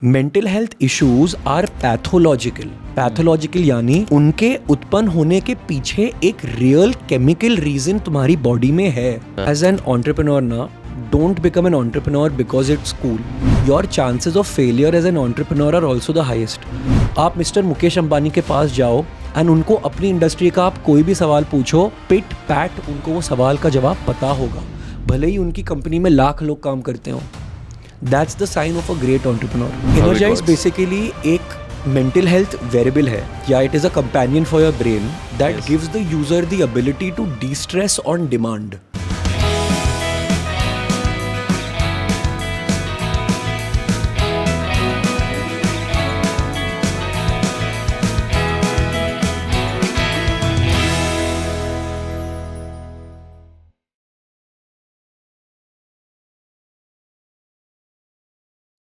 Mental health issues are pathological यानी उनके उत्पन्न होने के पीछे एक रियल केमिकल रीजन तुम्हारी बॉडी में है. एज एन एंटरप्रेन्योर ना, don't become an entrepreneur because it's cool. Your chances of failure as an entrepreneur are also the highest. आप मिस्टर मुकेश अंबानी के पास जाओ एंड उनको अपनी इंडस्ट्री का आप कोई भी सवाल पूछो, पिट पैट उनको वो सवाल का जवाब पता होगा, भले ही उनकी कंपनी में लाख लोग काम करते हो. That's the sign of a great entrepreneur. Energize basically एक mental health variable है, या it is a companion for your brain that gives the user the ability to de-stress on demand.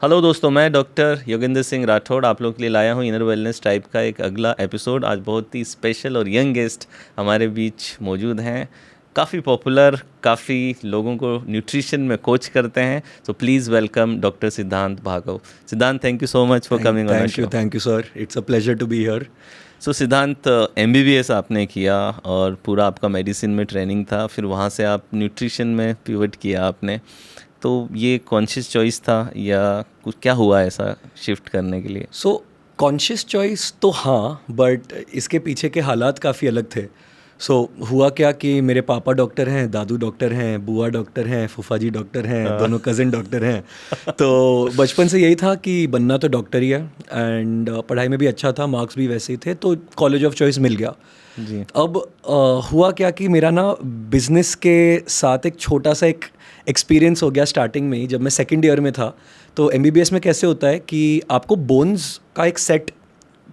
Hello दोस्तों, मैं डॉक्टर योगेंद्र सिंह राठौड़ आप लोगों के लिए लाया हूँ इनर वेलनेस टाइप का एक अगला एपिसोड. आज बहुत ही स्पेशल और यंग गेस्ट हमारे बीच मौजूद हैं. काफ़ी पॉपुलर, काफ़ी लोगों को न्यूट्रिशन में कोच करते हैं. So please welcome doctor Siddhant Bhargava. Siddhant, thank you so much for coming on the show. Thank you sir, it's a pleasure to be here. So Siddhant, MBBS आपने किया और पूरा आपका मेडिसिन में ट्रेनिंग था, फिर वहाँ से आप न्यूट्रिशन में पिवट किया आपने. तो ये कॉन्शियस चॉइस था या कुछ क्या हुआ ऐसा शिफ्ट करने के लिए? सो कॉन्शियस चॉइस तो हाँ, बट इसके पीछे के हालात काफ़ी अलग थे. हुआ क्या कि मेरे पापा डॉक्टर हैं, दादू डॉक्टर हैं, बुआ डॉक्टर हैं, फूफा जी डॉक्टर हैं, दोनों कज़न डॉक्टर हैं. तो बचपन से यही था कि बनना तो डॉक्टर ही है. एंड पढ़ाई में भी अच्छा था, मार्क्स भी वैसे ही थे, तो कॉलेज ऑफ चॉइस मिल गया जी. अब हुआ क्या कि मेरा ना बिजनेस के साथ एक छोटा सा एक एक्सपीरियंस हो गया स्टार्टिंग में ही. जब मैं सेकेंड ईयर में था, तो MBBS में कैसे होता है कि आपको बोन्स का एक सेट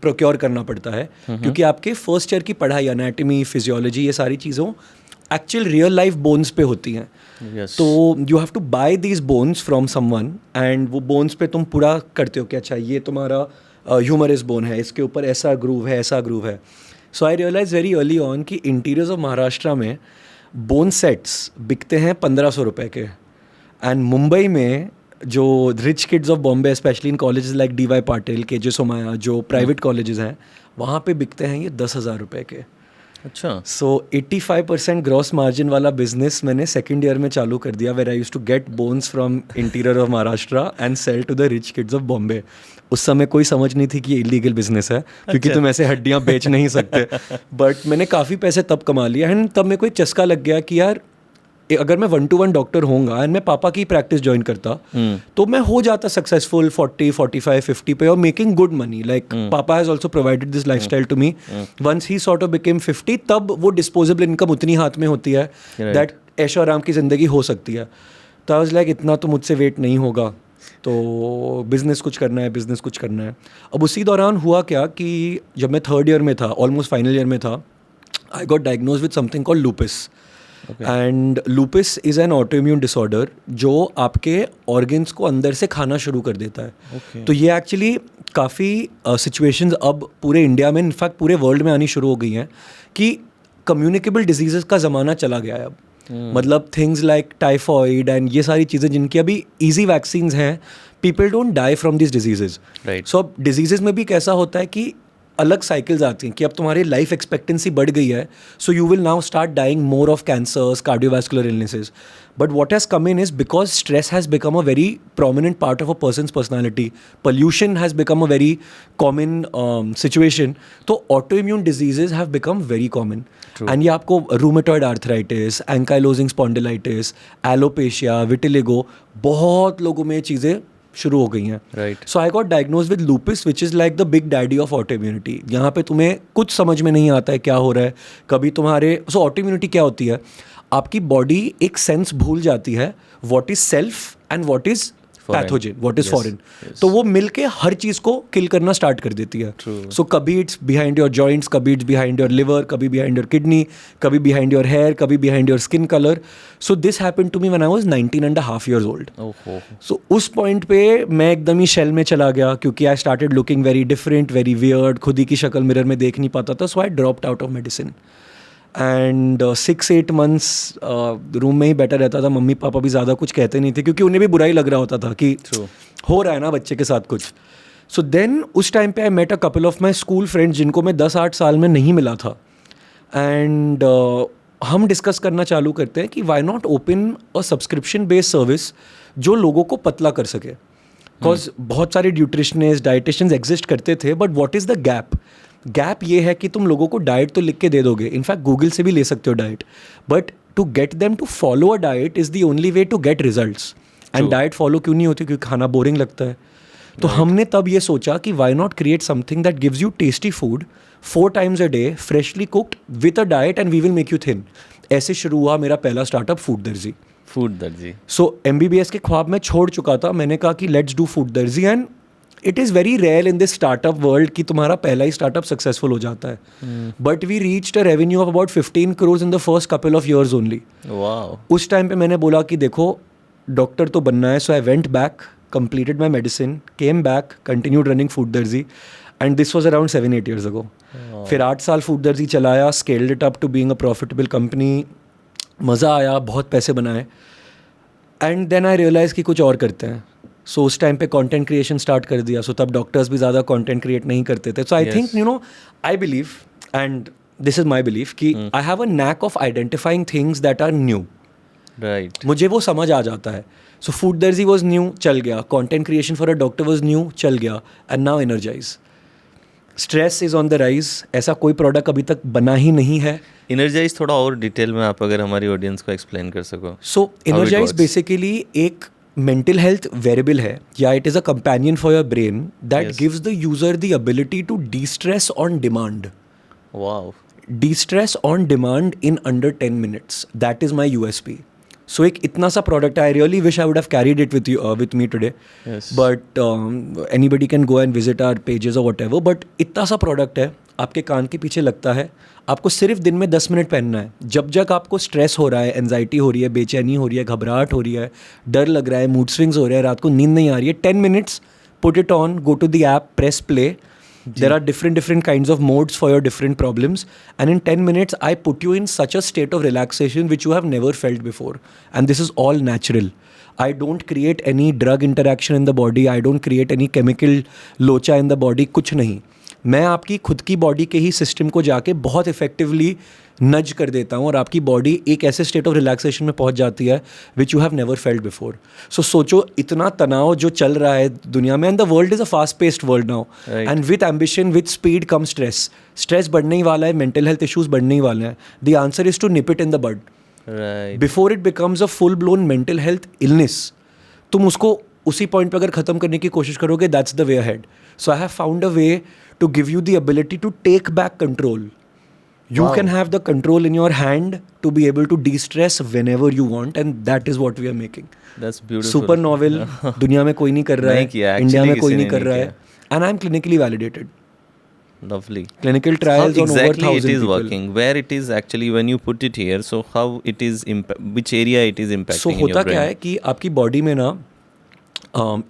प्रोक्योर करना पड़ता है, क्योंकि आपके फर्स्ट ईयर की पढ़ाई एनाटॉमी, फिजियोलॉजी, ये सारी चीज़ों एक्चुअल रियल लाइफ बोन्स पे होती हैं. तो you have to buy these bones from someone and वो बोन्स पे तुम पूरा करते हो कि अच्छा ये तुम्हारा ह्यूमरस बोन है, इसके ऊपर ऐसा ग्रूव है, ऐसा ग्रूव है. So I realise very early on कि इंटीरियर्स ऑफ महाराष्ट्र में बोन सेट्स बिकते हैं 1500 रुपये के. एंड मुंबई में जो rich kids of Bombay, specially in colleges like DY Patil, KJ Somaiya, जो प्राइवेट कॉलेजेस हैं, वहाँ पे बिकते हैं ये 10,000 रुपये के. अच्छा. सो 85% ग्रॉस मार्जिन वाला बिजनेस मैंने सेकेंड ईयर में चालू कर दिया, where I used to get bones from interior of Maharashtra and sell to the rich kids of Bombay. उस समय कोई समझ नहीं थी कि ये इलीगल बिजनेस है, क्योंकि तुम ऐसे हड्डियाँ बेच नहीं सकते. बट मैंने काफ़ी पैसे तब कमा लिया. एंड तब मेरे को एक चस्का लग गया कि यार अगर मैं 1-to-1 डॉक्टर होऊंगा एंड मैं पापा की प्रैक्टिस ज्वाइन करता, तो मैं हो जाता सक्सेसफुल 40, 45, 50 पे और making good money. Like papa has also provided this lifestyle to me. Once he sort of became 50, तब वो डिस्पोजेबल इनकम उतनी हाथ में होती है दैट ऐशो आराम की ज़िंदगी हो सकती है. तो आई वाज लाइक इतना तो मुझसे वेट नहीं होगा, तो बिज़नेस कुछ करना है, बिज़नेस कुछ करना है. अब उसी दौरान हुआ क्या कि जब मैं थर्ड ईयर में था, ऑलमोस्ट फाइनल ईयर में था, I got diagnose with something called lupus. And lupus is an autoimmune disorder जो आपके ऑर्गन्स को अंदर से खाना शुरू कर देता है. तो ये एक्चुअली काफ़ी सिचुएशंस अब पूरे इंडिया में, इनफैक्ट पूरे वर्ल्ड में आनी शुरू हो गई हैं कि कम्युनिकेबल डिजीज़ का ज़माना चला गया है अब. मतलब थिंग्स लाइक टाइफॉइड एंड ये सारी चीज़ें जिनकी अभी ईजी वैक्सीन्स हैं, people don't die from this diseases. So अब डिजीजेज में भी कैसा होता है कि अलग साइकिल्स आती हैं कि अब तुम्हारी लाइफ एक्सपेक्टेंसी बढ़ गई है, so you will now start dying more of cancers, cardiovascular illnesses. But what has come in is because stress has become a very prominent part of a person's personality, pollution has become a very common situation. तो autoimmune diseases have become very common. And ये आपको rheumatoid arthritis, ankylosing spondylitis, alopecia, vitiligo, बहुत लोगों में ये चीज़ें शुरू हो गई हैं. Right. So I got diagnose with lupus which is like the big daddy of autoimmunity. यहाँ पे तुम्हें कुछ समझ में नहीं आता है क्या हो रहा है. कभी तुम्हारे ऑटोइम्यूनिटी क्या होती है, आपकी बॉडी एक सेंस भूल जाती है what is self and what is pathogen, what is foreign. तो वो मिलके हर चीज़ को किल करना स्टार्ट कर देती है. सो कभी इट्स बिहाइंड योर जॉइंट्स, कभी इट्स बिहाइंड योर लिवर, कभी बिहाइंड योर किडनी, कभी बिहाइंड योर हेयर, कभी behind your skin colour. So this happened to me when I was 19.5 years old. सो उस पॉइंट पे मैं एकदम ही शेल में चला गया, क्योंकि I started looking very different, very weird, खुद ही की शक्ल मिरर में देख नहीं पाता था. So I dropped out of medicine. And 6-8 months room में ही बैठा रहता था. मम्मी पापा भी ज़्यादा कुछ कहते नहीं थे क्योंकि उन्हें भी बुरा ही लग रहा होता था कि हो रहा है ना बच्चे के साथ कुछ. सो देन उस टाइम पे I met a couple of my school friends जिनको मैं 10-8 साल में नहीं मिला था. एंड हम डिस्कस करना चालू करते हैं कि why not open a subscription based service जो लोगों को पतला कर सके. बिकॉज बहुत सारे न्यूट्रिशनिस्ट डाइटिशियंस एग्जिस्ट करते थे, but what is the gap ये है कि तुम लोगों को डाइट तो लिख के दे दोगे, इनफैक्ट गूगल से भी ले सकते हो diet, but to get them to follow a diet is the only way to get results. And diet follow क्यों नहीं होती? क्योंकि खाना बोरिंग लगता है. तो हमने तब ये सोचा कि why not create something that gives you tasty food 4 times a day, freshly cooked with a diet and we will make you thin. ऐसे शुरू हुआ मेरा पहला स्टार्टअप फूड दर्जी. सो MBBS के ख्वाब में छोड़ चुका था. मैंने कहा कि let's do food Darzee. And it is very rare in this startup world कि तुम्हारा पहला ही स्टार्टअप सक्सेसफुल हो जाता है. But we reached a revenue of about 15 crores in the first couple of years only. उस टाइम पे मैंने बोला कि देखो डॉक्टर तो बनना है. So I went back, completed my medicine, came back, continued running Food Darzi, and this was around 7-8 years ago. फिर 8 साल Food Darzi चलाया, scaled it up to being a profitable company. मज़ा आया, बहुत पैसे बनाए. And then I realized कि कुछ और करते हैं. So उस टाइम पे content creation start कर दिया. So तब डॉक्टर्स भी ज़्यादा content create नहीं करते थे. So I think, I believe, and this is my belief, कि I have a knack of identifying things that are new. Right. मुझे वो समझ आ जाता है. सो फूड दर्जी वॉज न्यू, चल गया. Content creation for a doctor was new, चल गया. And now Energize. Stress is on the rise. ऐसा कोई प्रोडक्ट अभी तक बना ही नहीं है. एनर्जाइज थोड़ा और डिटेल में आप अगर हमारी ऑडियंस को एक्सप्लेन कर सको. सो एनर्जाइज बेसिकली एक मेंटल हेल्थ वेरिएबल है, या it is a companion for your brain that gives the user the ability to destress on demand. Wow. De-stress on demand in under 10 minutes. That is my USP. So एक इतना सा product, I really wish I would have carried it with me today. Yes. But anybody can go and visit our pages or whatever. But इतना सा product है, आपके कान के पीछे लगता है, आपको सिर्फ दिन में 10 मिनट पहनना है. जब आपको स्ट्रेस हो रहा है, एंजाइटी हो रही है, बेचैनी हो रही है, घबराहट हो रही है, डर लग रहा है, मूड स्विंग्स हो रहे हैं, रात को नींद नहीं आ रही है, 10 minutes, put it on, go to the app, press play. There are different kinds of modes for your different problems, and in 10 minutes I put you in such a state of relaxation which you have never felt before, and this is all natural. I don't create any drug interaction in the body, I don't create any chemical लोचा in the body, कुछ नहीं. मैं आपकी खुद की body के ही system को जाके बहुत इफेक्टिवली नज कर देता हूँ और आपकी बॉडी एक ऐसे स्टेट ऑफ रिलैक्सेशन में पहुँच जाती है which you have never felt before. So सोचो इतना तनाव जो चल रहा है दुनिया में, and the world is a fast paced world now, and with ambition with speed come stress. Stress बढ़ने ही वाला है, मेंटल हेल्थ इशूज़ बढ़ने ही वाले हैं. The answer is to nip it in the bud before it becomes a full blown mental health illness. तुम उसको उसी पॉइंट पर अगर ख़त्म करने की कोशिश करोगे, that's the way ahead. So I have found a way to give you the ability to take back control. You can have the control in your hand to be able to de-stress whenever you want, and that is what we are making. That's beautiful. Super novel. दुनिया में कोई नहीं कर रहा है, India में कोई नहीं कर रहा है, and I'm clinically validated. Lovely. Clinical trials on over 1,000 exactly it is people. working? Where it is actually when you put it here? So how it is which area it is impacting So in your होता brain? क्या है कि आपकी body में ना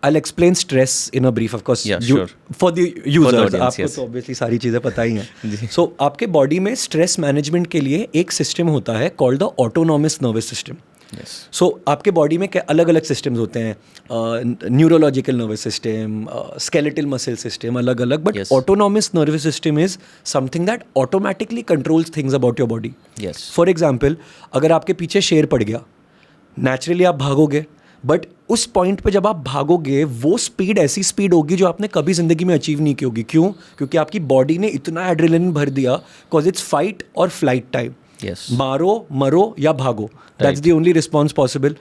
I'll explain stress in a brief, of course. Yeah, sure. For the users, For the audience, आपको yes. तो obviously सारी चीज़ें पता ही हैं. So आपके बॉडी में स्ट्रेस मैनेजमेंट के लिए एक सिस्टम होता है called the autonomous nervous system. Yes. So आपके बॉडी में क्या अलग अलग सिस्टम्स होते हैं, neurological nervous system, skeletal muscle system, अलग अलग. But Yes. Autonomous nervous system is something that automatically controls things about your body. Yes. For example, अगर आपके पीछे शेर पड़ गया, नेचुरली आप भागोगे, बट उस पॉइंट पे जब आप भागोगे वो स्पीड ऐसी स्पीड होगी जो आपने कभी ज़िंदगी में अचीव नहीं की होगी. क्यों? क्योंकि आपकी बॉडी ने इतना एड्रेनलिन भर दिया, बिकॉज इट्स फाइट और फ्लाइट टाइम. Yes. मारो, मरो या भागो, that's the only response possible.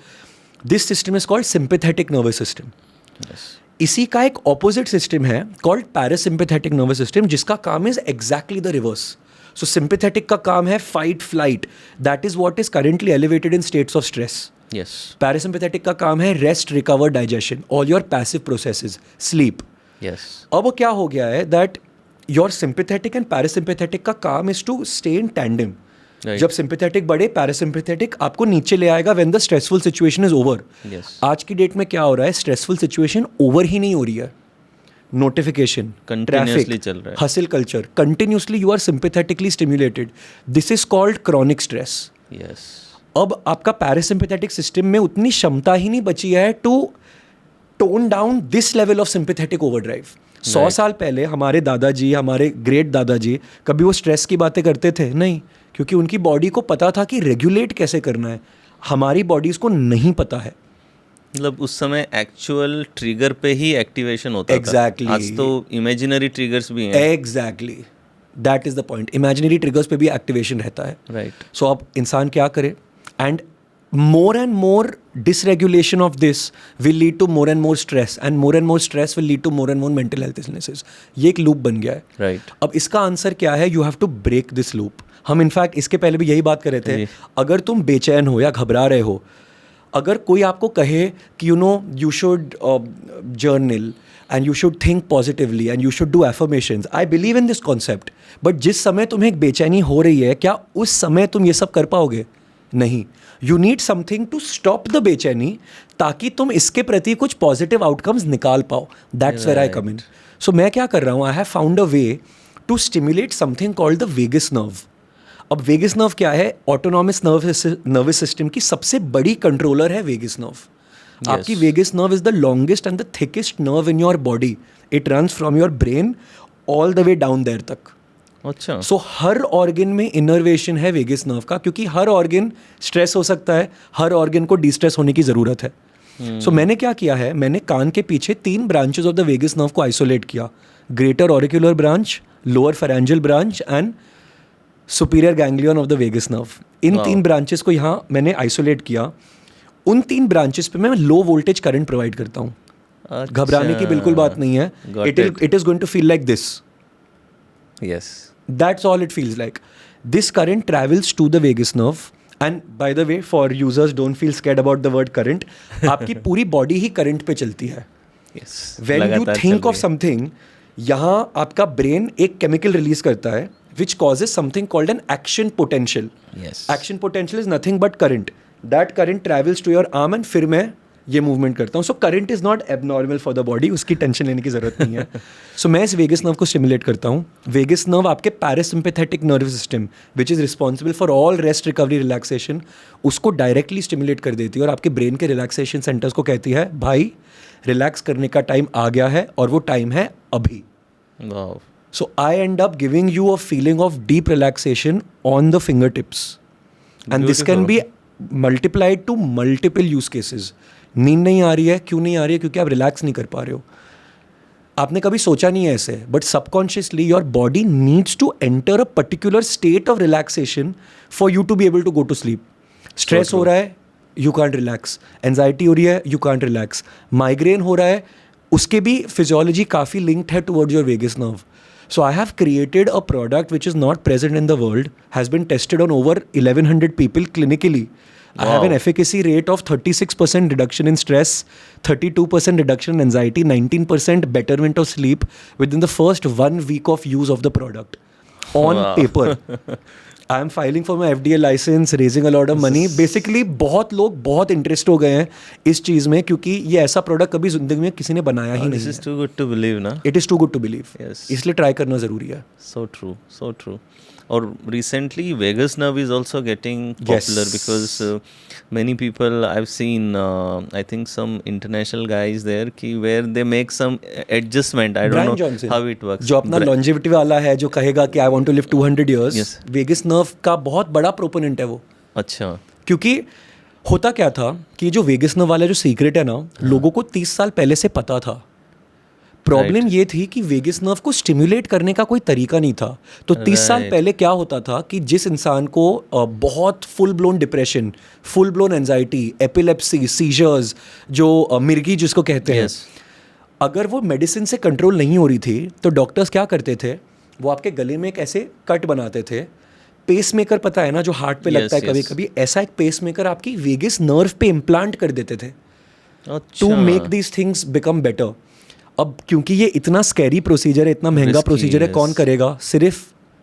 This system is called sympathetic nervous system. Yes. इसी का एक ऑपोजिट सिस्टम है कॉल्ड पैरासिम्पैथेटिक नर्वस सिस्टम, जिसका काम is exactly the reverse. So sympathetic का काम है fight flight, that is what is currently elevated in states of stress. Yes. Parasympathetic का काम है rest, recover, digestion, all your passive processes, sleep. Yes. अब क्या हो गया है that your sympathetic and parasympathetic का काम is to stay in tandem. Right. जब सिंपैथेटिक बढ़े, पैरासिम्पैथेटिक आपको नीचे ले आएगा when the stressful situation is over. Yes. आज की डेट में क्या हो रहा है, स्ट्रेसफुल सिचुएशन ओवर ही नहीं हो रही है. notification, Continuously traffic, चल रहा है. hustle culture, continuously you are sympathetically stimulated. This is called chronic stress. Yes. अब आपका पैरासिम्पैथेटिक सिस्टम में उतनी क्षमता ही नहीं बची है to tone down this level of sympathetic overdrive. 100 साल पहले हमारे दादाजी, हमारे ग्रेट दादाजी कभी वो स्ट्रेस की बातें करते थे? नहीं, क्योंकि उनकी बॉडी को पता था कि रेगुलेट कैसे करना है. हमारी बॉडीज को नहीं पता है. मतलब उस समय एक्चुअल ट्रिगर पे ही एक्टिवेशन होता Exactly. था. आज तो इमेजिनरी ट्रिगर्स भी हैं. Exactly, that is the point. Imaginary triggers पे भी एक्टिवेशन रहता है. राइट. सो अब इंसान क्या करे? And more and more dysregulation of this will lead to more and more stress, and more stress will lead to more and more mental health illnesses. ये एक लूप बन गया है. राइट. अब इसका आंसर क्या है? You have to break this loop. हम इनफैक्ट इसके पहले भी यही बात कर रहे थे. अगर तुम बेचैन हो या घबरा रहे हो, अगर कोई आपको कहे कि you should journal and you should think positively and you should do affirmations, I believe in this concept. But जिस समय तुम्हें एक बेचैनी हो रही है, क्या उस समय तुम ये सब कर पाओगे? नहीं. You need something to stop the बेचैनी, ताकि तुम इसके प्रति कुछ पॉजिटिव आउटकम्स निकाल पाओ. दैट्स वेयर आई कम इन. सो मैं क्या कर रहा हूँ? I have found a way to stimulate something called the vagus nerve. अब वेगस नर्व क्या है? ऑटोनॉमस नर्वस सिस्टम की सबसे बड़ी कंट्रोलर है वेगस नर्व. आपकी vagus nerve is the longest and the thickest nerve in your body. It runs from your brain all the way down there तक. अच्छा. सो हर ऑर्गन में इनर्वेशन है वेगस नर्व का, क्योंकि हर ऑर्गन स्ट्रेस हो सकता है, हर ऑर्गन को डिस्ट्रेस होने की ज़रूरत है. सो मैंने क्या किया है? मैंने कान के पीछे 3 branches of the vagus nerve को आइसोलेट किया. Greater auricular branch, lower pharyngeal branch and superior ganglion of the vagus nerve. इन 3 ब्रांचेस को यहाँ मैंने आइसोलेट किया. उन 3 ब्रांचेस पे मैं लो वोल्टेज करंट प्रोवाइड करता हूँ. घबराने की बिल्कुल बात नहीं है. It is going to feel like this. Yes. That's all it feels like. This current travels to the vagus nerve. And by the way, for users, don't feel scared about the word current. आपकी पूरी body ही current पे चलती है. Yes. When you think of something, यहाँ आपका brain एक chemical release करता है which causes something called an action potential. Yes. Action potential is nothing but current. That current travels to your arm and फिर मैं ये मूवमेंट करता हूँ. So current is not abnormal for the body. उसकी tension लेने की ज़रूरत नहीं है. सो मैं इस वेगस नर्व को स्टिमुलेट करता हूँ. वेगस नर्व आपके parasympathetic nerve system which is responsible for all rest, recovery, relaxation, उसको डायरेक्टली स्टिमुलेट कर देती है और आपके ब्रेन के रिलैक्सेशन सेंटर्स को कहती है, भाई रिलैक्स करने का टाइम आ गया है और वो टाइम है अभी. Wow. So I end up giving you a feeling of deep relaxation on the finger tips, and this can be multiplied to multiple use cases. नींद नहीं आ रही है, क्यों नहीं आ रही है? क्योंकि आप रिलैक्स नहीं कर पा रहे हो. आपने कभी सोचा नहीं है ऐसे, but subconsciously your body needs to enter a particular state of relaxation for you to be able to go to sleep. Stress हो रहा है, यू कांट रिलैक्स. एंजाइटी हो रही है, यू कांट रिलैक्स. माइग्रेन हो रहा है, उसके भी फिजियोलॉजी काफ़ी लिंक्ड है towards your vagus nerve. So I have created a product which is not present in the world, has been tested on over 1100 people clinically. I have an efficacy rate of 36% reduction in stress, 32% reduction in anxiety, 19% betterment of sleep within the first 1 week of use of the product. On paper. I am filing for my FDA license, raising a lot of money. Basically, बहुत लोग बहुत interest हो गए हैं इस चीज़ में, क्योंकि ये ऐसा प्रोडक्ट कभी जिंदगी में किसी ने बनाया ही नहीं है. This is too good to believe, ना? It is too good to believe. Yes. इसलिए ट्राई करना ज़रूरी है. So true, so true. और recently vagus nerve is also getting popular because many people I've seen, I think some international guys there where they make some adjustment. I don't Brian know Johnson, how it works. जो अपना longevity वाला है, जो कहेगा कि I want to live 200 years. Yes. Vagus nerve का बहुत बड़ा प्रोपोनेंट है वो. अच्छा. क्योंकि होता क्या था कि जो वेगस नर्व वाला जो सीक्रेट है ना, लोगों को 30 साल पहले से पता था. प्रॉब्लम ये थी कि वेगस नर्व को स्टिमुलेट करने का कोई तरीका नहीं था. तो 30 साल पहले क्या होता था कि जिस इंसान को बहुत full blown depression, full blown anxiety, epilepsy, seizures, जो मिर्गी जिसको कहते हैं, अगर वो मेडिसिन से कंट्रोल नहीं हो रही थी, तो डॉक्टर्स क्या करते थे? वो आपके गले में एक ऐसे कट बनाते थे. पेसमेकर पता है ना, जो हार्ट पे लगता है कभी कभी, ऐसा एक पेसमेकर आपकी वेगस नर्व पे इम्प्लांट कर देते थे to make these things become better. अब क्योंकि ये इतना स्कैरी प्रोसीजर है, इतना महंगा प्रोसीजर है, कौन करेगा? सिर्फ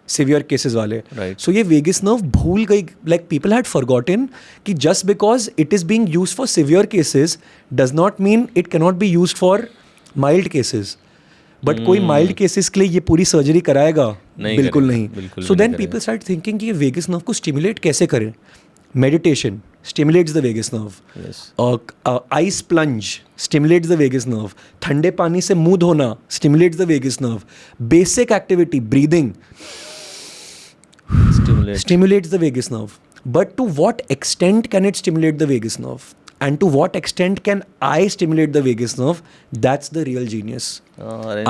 सिवियर केसेस वाले. सो ये वेगस नर्व भूल गई. लाइक पीपल हैड फॉरगॉटन कि just because it is being used for severe cases does not mean it cannot be used for mild cases. But कोई माइल्ड केसेस के लिए ये पूरी सर्जरी कराएगा? नहीं बिल्कुल करेगा, नहीं. बिल्कुल सो भी देन नहीं पीपल स्टार्ट थिंकिंग कि ये वेगस नर्व को स्टिमुलेट कैसे करें. Meditation stimulates the vagus nerve. Yes. Ice plunge stimulates the vagus nerve. ठंडे पानी से मुंह धोना stimulates the vagus nerve. Basic activity, breathing stimulates the vagus nerve. But to what extent can it stimulate the vagus nerve? And to what extent can I stimulate the vagus nerve? That's the real genius.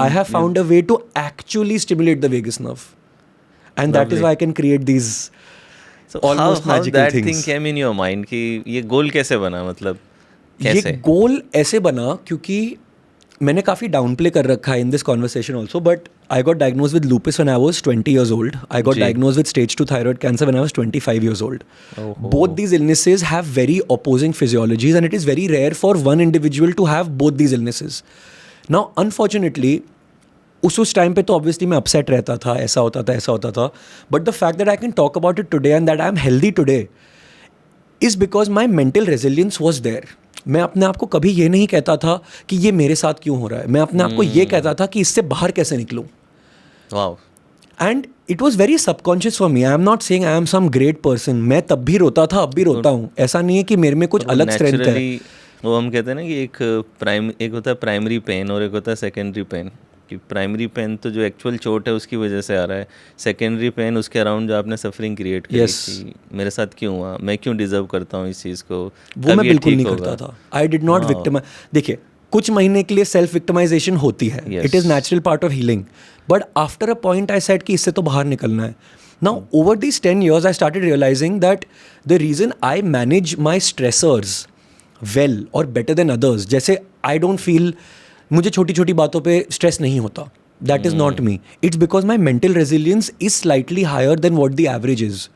I have found a way to actually stimulate the vagus nerve. And that is why I can create these So almost how magical that things. thing came in your mind कि ये गोल कैसे बना, मतलब कैसे? ये गोल ऐसे बना क्योंकि मैंने काफ़ी डाउन प्ले कर रखा है in this conversation also, but I got diagnose with lupus when I was 20 years old. I got diagnosed with stage 2 thyroid cancer when I was 25 years old. Both these illnesses have very opposing physiologies and it is very rare for one individual to have both these illnesses. Now unfortunately उस time पे तो obviously मैं upset रहता था, ऐसा होता था, but the fact that I can talk about it today and that I am healthy today is because my mental resilience was there. मैं अपने आप को कभी ये नहीं कहता था कि ये मेरे साथ क्यों हो रहा है, मैं अपने आप को ये कहता था कि इससे बाहर कैसे निकलूँ. Wow. And it was very subconscious for me. I am not saying I am some great person. मैं तब भी रोता था, अब भी रोता हूँ. ऐसा नहीं है कि मेरे में कुछ अलग स्ट्रेंथ है. वो हम कहते हैं ना कि एक होता है प्राइमरी पेन और एक होता है सेकेंडरी पेन. कि प्राइमरी पेन तो जो एक्चुअल चोट है उसकी वजह से आ रहा है, सेकेंडरी पेन उसके अराउंड जो आपने सफरिंग क्रिएट की कि मेरे साथ क्यों हुआ, मैं क्यों डिजर्व करता हूँ इस चीज़ को, वो मैं बिल्कुल नहीं करता था. I did not victimize. देखिए कुछ महीने के लिए सेल्फ विक्टिमाइजेशन होती है, it is natural part of healing, but after a point I said कि इससे तो बाहर निकलना है. Now over these 10 years I started realizing that the reason I manage my stressors well और बेटर देन अदर्स, जैसे आई डोंट फील, मुझे छोटी छोटी बातों पे स्ट्रेस नहीं होता, that is not me. It's because my mental resilience is slightly higher than what the average is.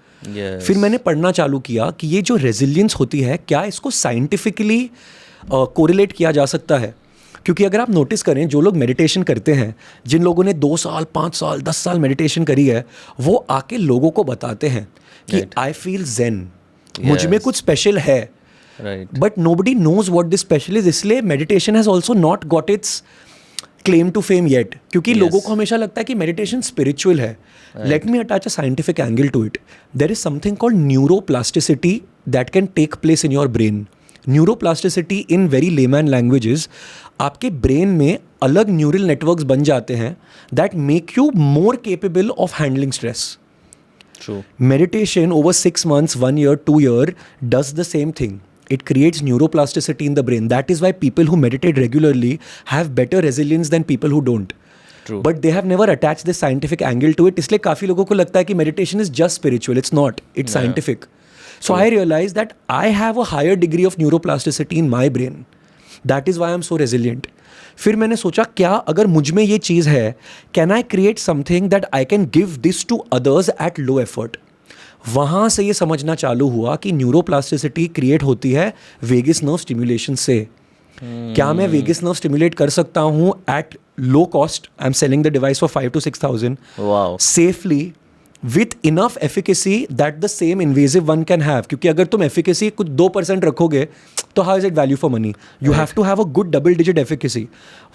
फिर मैंने पढ़ना चालू किया कि ये जो रेजिलियंस होती है क्या इसको साइंटिफिकली कोरिलेट किया जा सकता है. क्योंकि अगर आप नोटिस करें जो लोग मेडिटेशन करते हैं, जिन लोगों ने 2 साल 5 साल 10 साल मेडिटेशन करी है, वो आके लोगों को बताते हैं कि आई फील zen, मुझ में कुछ स्पेशल है. Right. But nobody knows what this special is. इसलिए meditation has also not got its claim to fame yet. क्योंकि लोगों को हमेशा लगता है कि meditation spiritual है. Let me attach a scientific angle to it. There is something called neuroplasticity that can take place in your brain. Neuroplasticity in very layman languages, आपके brain में अलग neural networks बन जाते हैं that make you more capable of handling stress. True. Meditation over 6 months, 1 year, 2 year does the same thing. It creates neuroplasticity in the brain. That is why people who meditate regularly have better resilience than people who don't. True. But they have never attached this scientific angle to it. इसलिए काफ़ी लोगों को लगता है कि meditation is just spiritual. It's not. It's scientific. So I realized that I have a higher degree of neuroplasticity in my brain. That is why I'm so resilient. फिर मैंने सोचा क्या अगर मुझ में ये चीज़ है, can I create something that I can give this to others at low effort? वहाँ से ये समझना चालू हुआ कि न्यूरोप्लास्टिसिटी क्रिएट होती है वेगस नर्व स्टिमुलेशन से. क्या मैं वेगस नर्व स्टिमुलेट कर सकता हूँ at low cost? I am selling the device for 5 to 6,000 safely with enough efficacy that the same invasive one can have. क्योंकि अगर तुम एफिकेसी कुछ 2% रखोगे तो how is it value for money? You have to have a good double digit efficacy.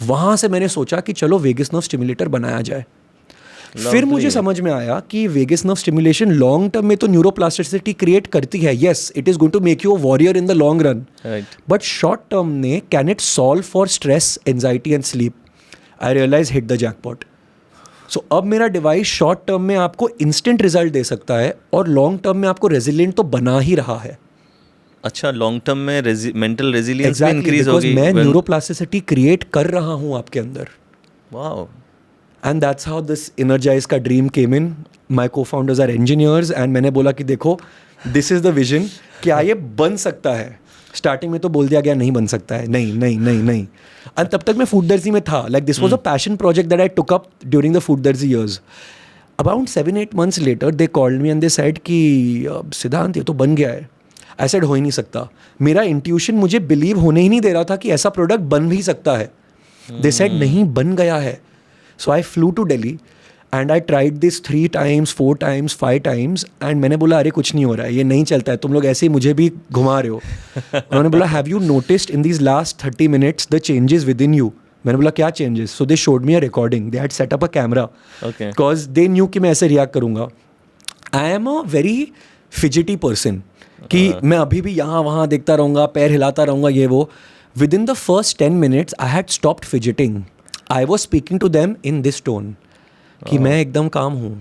वहाँ से मैंने सोचा कि चलो वेगस नर्व स्टिमुलेटर बनाया जाए. फिर मुझे समझ में आया कि vagus nerve stimulation long term में तो न्यूरोप्लास्टिसिटी क्रिएट करती है. Yes, it is going to make you a warrior in the long run, but short term में can it solve for stress, anxiety and sleep? I realize hit the jackpot. So अब मेरा device short term में आपको instant result दे सकता है और long term में आपको रेजिलिएंट तो बना ही रहा है. अच्छा, लॉन्ग टर्म में मेंटल रेजिलियंस भी इंक्रीज होगी. मैं न्यूरोप्लास्टिसिटी क्रिएट कर रहा हूँ आपके अंदर. Wow. And that's how this Energize का dream came in. My co-founders are engineers and मैंने बोला कि देखो this is the vision. क्या ये बन सकता है? स्टार्टिंग में तो बोल दिया गया नहीं बन सकता है, नहीं नहीं नहीं नहीं. और तब तक मैं फूड दर्जी में था. Like this was a passion project that I took up during the food darzi years. About 7-8 months later they called me and they said कि सिद्धांत ये तो बन गया है. I said हो ही नहीं सकता. मेरा इंट्यूशन मुझे बिलीव होने ही नहीं दे रहा था कि ऐसा प्रोडक्ट बन भी सकता है. They said नहीं बन गया है. So I flew to Delhi and I tried this 3 times, 4 times, 5 times and मैंने बोला अरे कुछ नहीं हो रहा है, ये नहीं चलता है, तुम लोग ऐसे ही मुझे भी घुमा रहे हो. उन्होंने बोला have you noticed in these last 30 minutes the changes within you? मैंने बोला क्या changes? So they showed me a recording, they had set up a camera okay because they knew कि मैं ऐसे रिएक्ट करूँगा. I am a very fidgety person कि मैं अभी भी यहाँ वहाँ देखता रहूँगा, पैर हिलाता रहूँगा, ये वो. Within the first 10 minutes I had stopped fidgeting. I was speaking to them in this tone कि मैं एकदम काम हूँ.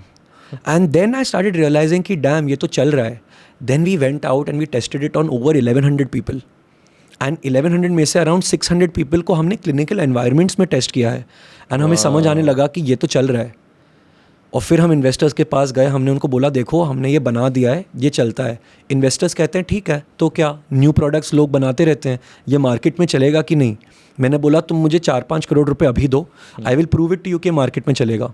And then I started realizing कि डैम ये तो चल रहा है. Then we went out and we tested it on over 1100 people. And 1100 में से अराउंड 600 पीपल को हमने क्लिनिकल एनवायरनमेंट्स में टेस्ट किया है. एंड हमें समझ आने लगा कि ये तो चल रहा है. और फिर हम इन्वेस्टर्स के पास गए, हमने उनको बोला देखो हमने ये बना दिया है, ये चलता है. इन्वेस्टर्स कहते हैं ठीक है, तो क्या न्यू प्रोडक्ट्स लोग बनाते रहते हैं, ये मार्केट में चलेगा कि नहीं. मैंने बोला तुम मुझे 4-5 करोड़ रुपए अभी दो, I will prove it to you कि मार्केट में चलेगा.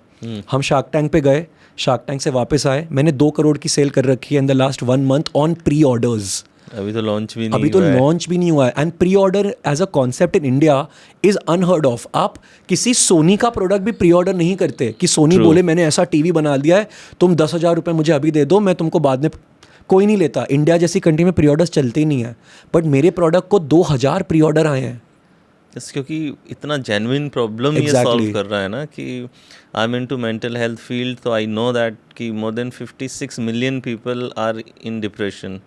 हम शार्क टैंक पे गए, शार्क टैंक से वापस आए, मैंने 2 करोड़ की सेल कर रखी है in the last 1 month on pre orders. अभी तो लॉन्च भी नहीं अभी तो हुआ है. लॉन्च भी नहीं हुआ है. And pre order as a concept in India is unheard of. आप किसी सोनी का प्रोडक्ट भी प्री ऑर्डर नहीं करते कि सोनी बोले मैंने ऐसा टीवी बना दिया है, तुम 10,000 रुपये मुझे अभी दे दो, मैं तुमको बाद में. कोई नहीं लेता. इंडिया जैसी कंट्री में प्री ऑर्डर्स चलते ही नहीं है. बट मेरे प्रोडक्ट को 2,000 प्री ऑर्डर आए हैं. Just क्योंकि इतना जेन्युइन प्रॉब्लम ये सॉल्व कर रहा है ना कि I am into mental health field, तो आई नो दैट कि more than 56 million people are in depression.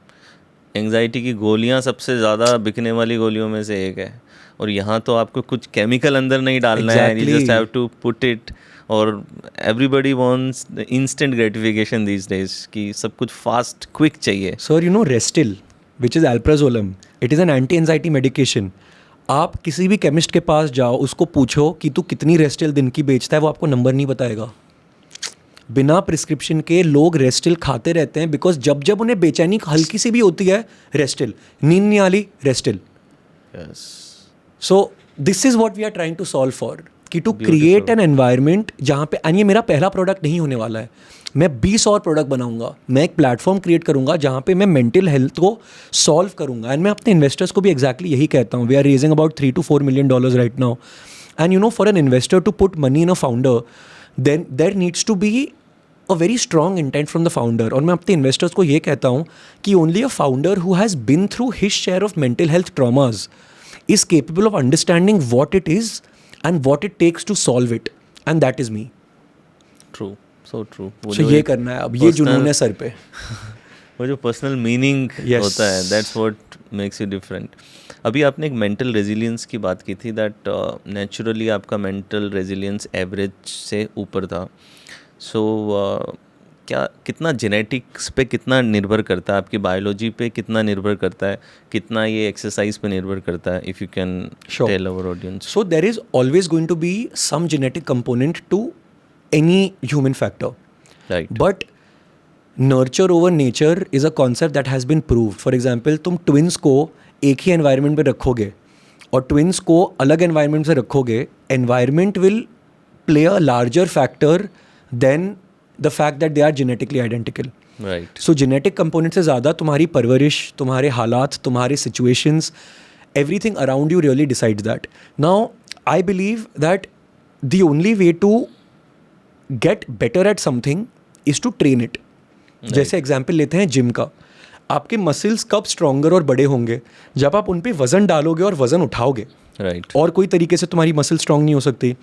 Anxiety की गोलियां सबसे ज़्यादा बिकने वाली गोलियों में से एक है. और यहाँ तो आपको कुछ केमिकल अंदर नहीं डालना है, you just have to put it. और everybody wants instant gratification these days कि सब कुछ फास्ट क्विक चाहिए. Sir you know restyl which is alprazolam, it is an anti anxiety medication. आप किसी भी केमिस्ट के पास जाओ, उसको पूछो कि तू कितनी रेस्टिल दिन की बेचता है, वो आपको नंबर नहीं बताएगा. बिना प्रिस्क्रिप्शन के लोग रेस्टिल खाते रहते हैं बिकॉज जब जब उन्हें बेचैनी हल्की सी भी होती है, रेस्टिल. नींद नहीं आ रही, restless. Yes. So this is what we are trying to solve for, कि टू क्रिएट एन एनवायरनमेंट जहाँ पे. एंड ये मेरा पहला प्रोडक्ट नहीं होने वाला है, मैं 20 और प्रोडक्ट बनाऊंगा. मैं एक प्लेटफॉर्म क्रिएट करूंगा जहाँ पे मैं मेंटल हेल्थ को सॉल्व करूंगा. एंड मैं अपने इन्वेस्टर्स को भी एक्जैक्टली यही कहता हूँ. We are raising about $3 to $4 million right now. And you know for an investor to put money in a founder, then there needs to be a very strong intent from the founder. और मैं अपने investors को ये कहता हूँ कि only a founder who has been through his share of mental health traumas is capable of understanding what it is and what it takes to solve it, and that is me. True, so true. So ये करना है अब, ये जुनून है sir पे. वो जो पर्सनल मीनिंग Yes. होता है, that's what makes you different. अभी आपने एक मेंटल रेजिलियंस की बात की थी, दैट नेचुरली आपका मेंटल रेजिलियंस एवरेज से ऊपर था. सो क्या कितना जेनेटिक्स पे कितना निर्भर करता है, आपकी बायोलॉजी पे कितना निर्भर करता है, कितना ये एक्सरसाइज पे निर्भर करता है, if you can tell our audience. So there is always going to be some genetic component to any human factor. Right. But nurture over nature is a concept that has been proved. For example, तुम twins को एक ही environment में रखोगे और twins को अलग environment से रखोगे, environment will play a larger factor than the fact that they are genetically identical. Right. So genetic component से ज़्यादा तुम्हारी परवरिश, तुम्हारे हालात, तुम्हारे situations, everything around you really decides that. Now I believe that the only way to get better at something is to train it. जैसे example लेते हैं जिम का. आपके मसल्स कब स्ट्रॉन्गर और बड़े होंगे? जब आप उन पे वज़न डालोगे और वज़न उठाओगे. राइट. और कोई तरीके से तुम्हारी मसल स्ट्रॉन्ग नहीं हो सकती.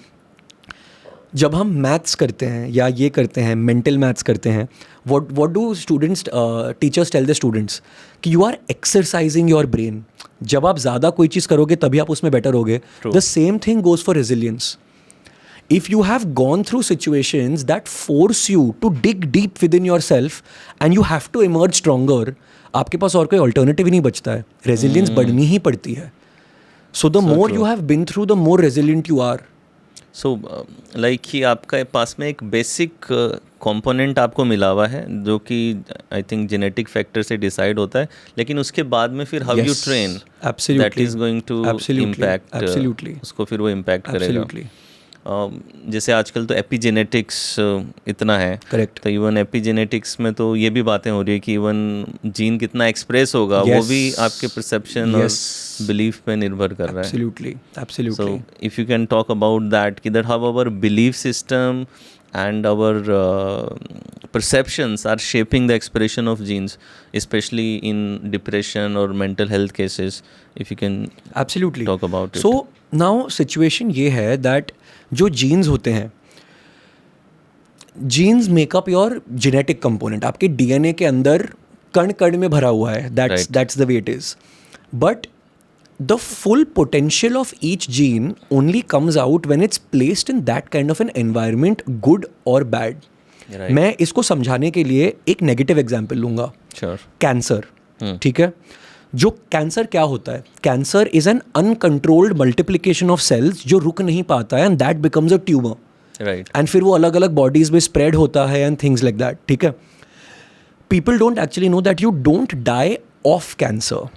जब हम मैथ्स करते हैं या ये करते हैं, मेंटल मैथ्स करते हैं, what do students teachers tell the students कि you are exercising your brain. जब आप ज़्यादा कोई चीज़ करोगे तभी आप उसमें बेटर होगे. The same thing goes for resilience. If you have gone through situations that force you to dig deep within yourself and you have to emerge stronger, आपके पास और कोई alternative ही नहीं बचता है. Resilience बढ़नी ही पड़ती है. So the more you have been through, the more resilient you are. So like कि आपका पास में एक बेसिक कंपोनेंट आपको मिला हुआ है जो कि आई थिंक जेनेटिक फैक्टर से डिसाइड होता है, लेकिन उसके बाद में फिर how you train that is going to impact, उसको फिर वो इम्पैक्ट करेगा. जैसे आजकल तो एपिजेनेटिक्स इतना है. करेक्ट. तो इवन एपिजेनेटिक्स में तो ये भी बातें हो रही है कि इवन जीन कितना एक्सप्रेस होगा वो भी आपके परसेप्शन और बिलीफ पे निर्भर कर रहा है. Absolutely. So if you can talk about that, कि that how our belief system and our perceptions are shaping the expression of genes, especially in depression or mental health cases, if you can Absolutely talk about it. So now situation ये है that जो genes होते हैं, genes make up your genetic component, आपके DNA के अंदर कण कण में भरा हुआ है, that's the way it is. But the full potential of each gene only comes out when it's placed in that kind of an environment, good और बैड. मैं इसको समझाने के लिए एक नेगेटिव एग्जाम्पल लूंगा. कैंसर. ठीक है, जो कैंसर क्या होता है? Cancer is an uncontrolled multiplication of cells जो रुक नहीं पाता है and that becomes a tumour. Right. And फिर वो अलग अलग बॉडीज में स्प्रेड होता है एंड थिंग्स लाइक दैट. ठीक है, people don't actually know that you don't die of cancer.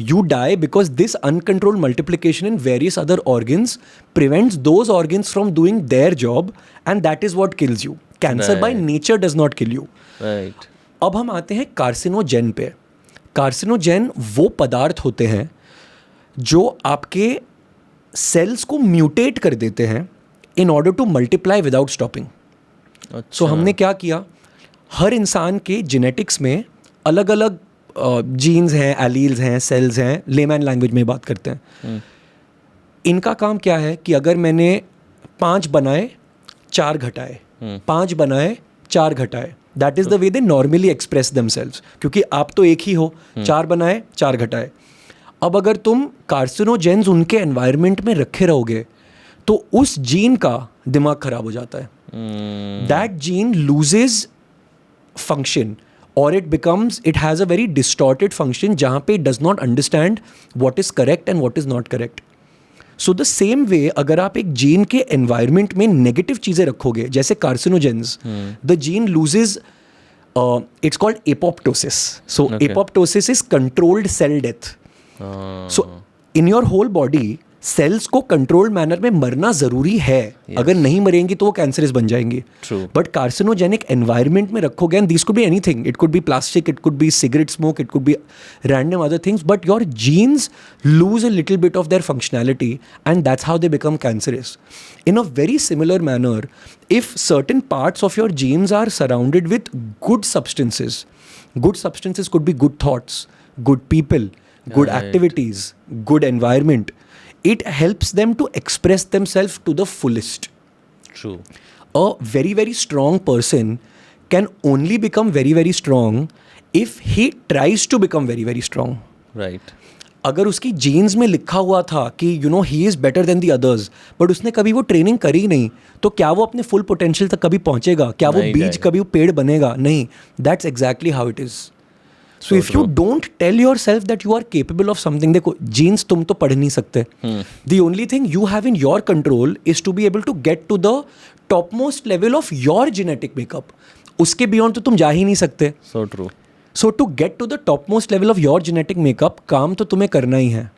You die because this uncontrolled multiplication in various other organs prevents those organs from doing their job, and that is what kills you. Cancer by nature does not kill you. Right. अब हम आते हैं carcinogen पे. Carcinogen वो पदार्थ होते हैं जो आपके सेल्स को म्यूटेट कर देते हैं in order to multiply without stopping. So हमने क्या किया, हर इंसान के जेनेटिक्स में अलग अलग जीन्स हैं, एलील्स हैं, सेल्स हैं, लेमैन लैंग्वेज में बात करते हैं. इनका काम क्या है कि अगर मैंने 5 बनाए 4 घटाए, 5 बनाए 4 घटाए, that is the way they normally express themselves. क्योंकि आप तो एक ही हो, 4 बनाए 4 घटाए. अब अगर तुम कार्सिनोजेन्स उनके एनवायरनमेंट में रखे रहोगे तो उस जीन का दिमाग खराब हो जाता है. That gene loses function or it has a very distorted function जहाँ पे it does not understand what is correct and what is not correct. So the same way अगर आप एक जीन के environment में negative चीज़ें रखोगे, जैसे carcinogens, the gene loses, it's called apoptosis. So apoptosis is controlled cell death. So in your whole body cells को controlled manner में मरना ज़रूरी है. अगर नहीं मरेंगी तो वो कैंसरस बन जाएंगी. बट कार्सिनोजेनिक एनवायरनमेंट में रखोगे, and this could be anything, it could be plastic, it could be cigarette smoke, it could be random other things, but your genes lose a little bit of their functionality and that's how they become cancerous. In a very similar manner, if certain parts of your genes are surrounded with good substances could be good thoughts, good people, good activities, good environment, it helps them to express themselves to the fullest. True. A very, very strong person can only become very, very strong if he tries to become very, very strong. Right. अगर उसकी jeans में लिखा हुआ था कि he is better than the others, but उसने कभी वो ट्रेनिंग करी नहीं, तो क्या वो अपने फुल पोटेंशियल तक कभी पहुंचेगा? क्या वो बीज कभी वो पेड़ बनेगा? नहीं. That's exactly how it is. So if you don't tell yourself that you are capable of something, देखो जीन्स तुम तो पढ़ नहीं सकते. The only thing you have in your control is to be able to get to the topmost level of your genetic makeup. उसके beyond तो तुम जा ही नहीं सकते. So true. So to get to the topmost level of your genetic makeup, काम तो तुम्हें करना ही है.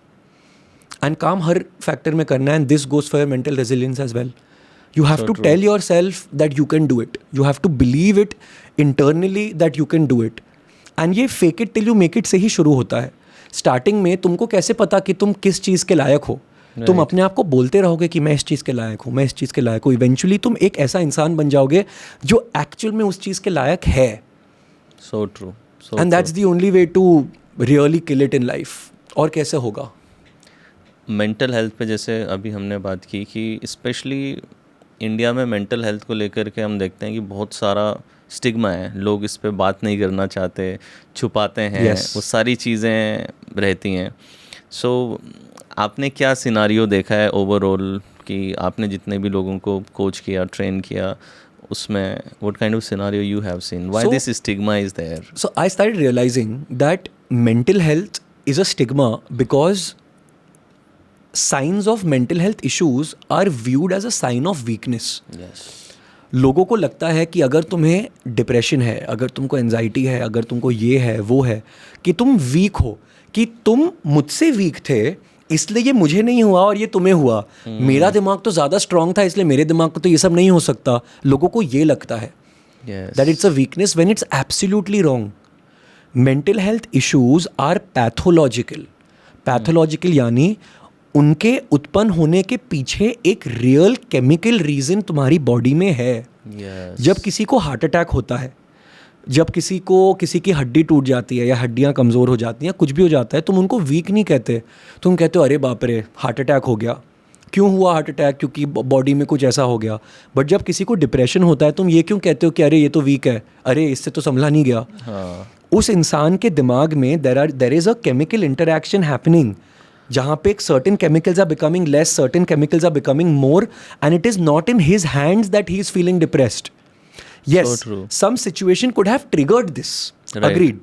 And काम हर फैक्टर में करना है, and this goes for your mental resilience as well. You have to tell yourself that you can do it. You have to believe it internally that you can do it. And ये fake it till you make it से ही शुरू होता है. Starting में तुमको कैसे पता कि तुम किस चीज़ के लायक हो? तुम अपने आप को बोलते रहोगे कि मैं इस चीज़ के लायक हूँ, मैं इस चीज़ के लायक हूँ. इवेंचुअली तुम एक ऐसा इंसान बन जाओगे जो एक्चुअल में उस चीज़ के लायक है. So true. And that's the only way to really kill it in life. और कैसे होगा? मेंटल हेल्थ पे जैसे अभी हमने बात की कि स्पेशली इंडिया में मेंटल हेल्थ को लेकर के हम देखते हैं कि बहुत सारा स्टिग्मा है. लोग इस पे बात नहीं करना चाहते, छुपाते हैं. वो सारी चीज़ें रहती हैं. सो आपने क्या सिनारियो देखा है ओवरऑल कि आपने जितने भी लोगों को कोच किया, ट्रेन किया, उसमें what kind of scenario you have seen? Why this stigma is there? So I started realizing that mental health is a stigma because signs of mental health issues are viewed as a sign of weakness. Yes. लोगों को लगता है कि अगर तुम्हें depression है, अगर तुमको एंजाइटी है, अगर तुमको ये है वो है, कि तुम वीक हो, कि तुम मुझसे वीक थे इसलिए ये मुझे नहीं हुआ और ये तुम्हें हुआ. मेरा दिमाग तो ज़्यादा स्ट्रांग था इसलिए मेरे दिमाग को तो ये सब नहीं हो सकता. लोगों को ये लगता है that it's a weakness when it's absolutely wrong. Mental health issues are pathological. Pathological यानी उनके उत्पन्न होने के पीछे एक रियल केमिकल रीज़न तुम्हारी बॉडी में है. जब किसी को हार्ट अटैक होता है, जब किसी की हड्डी टूट जाती है या हड्डियाँ कमज़ोर हो जाती हैं, कुछ भी हो जाता है, तुम उनको वीक नहीं कहते, तुम कहते हो अरे बाप रे हार्ट अटैक हो गया. क्यों हुआ हार्ट अटैक, क्योंकि बॉडी में कुछ ऐसा हो गया. बट जब किसी को डिप्रेशन होता है तुम ये क्यों कहते हो कि अरे ये तो वीक है, अरे इससे तो संभला नहीं गया. हाँ. उस इंसान के दिमाग में there is a chemical interaction happening जहाँ पे certain chemicals are becoming less, certain chemicals are becoming more, and it is not in his hands that he is feeling depressed. Yes, true. some situation could have triggered this. Right. Agreed.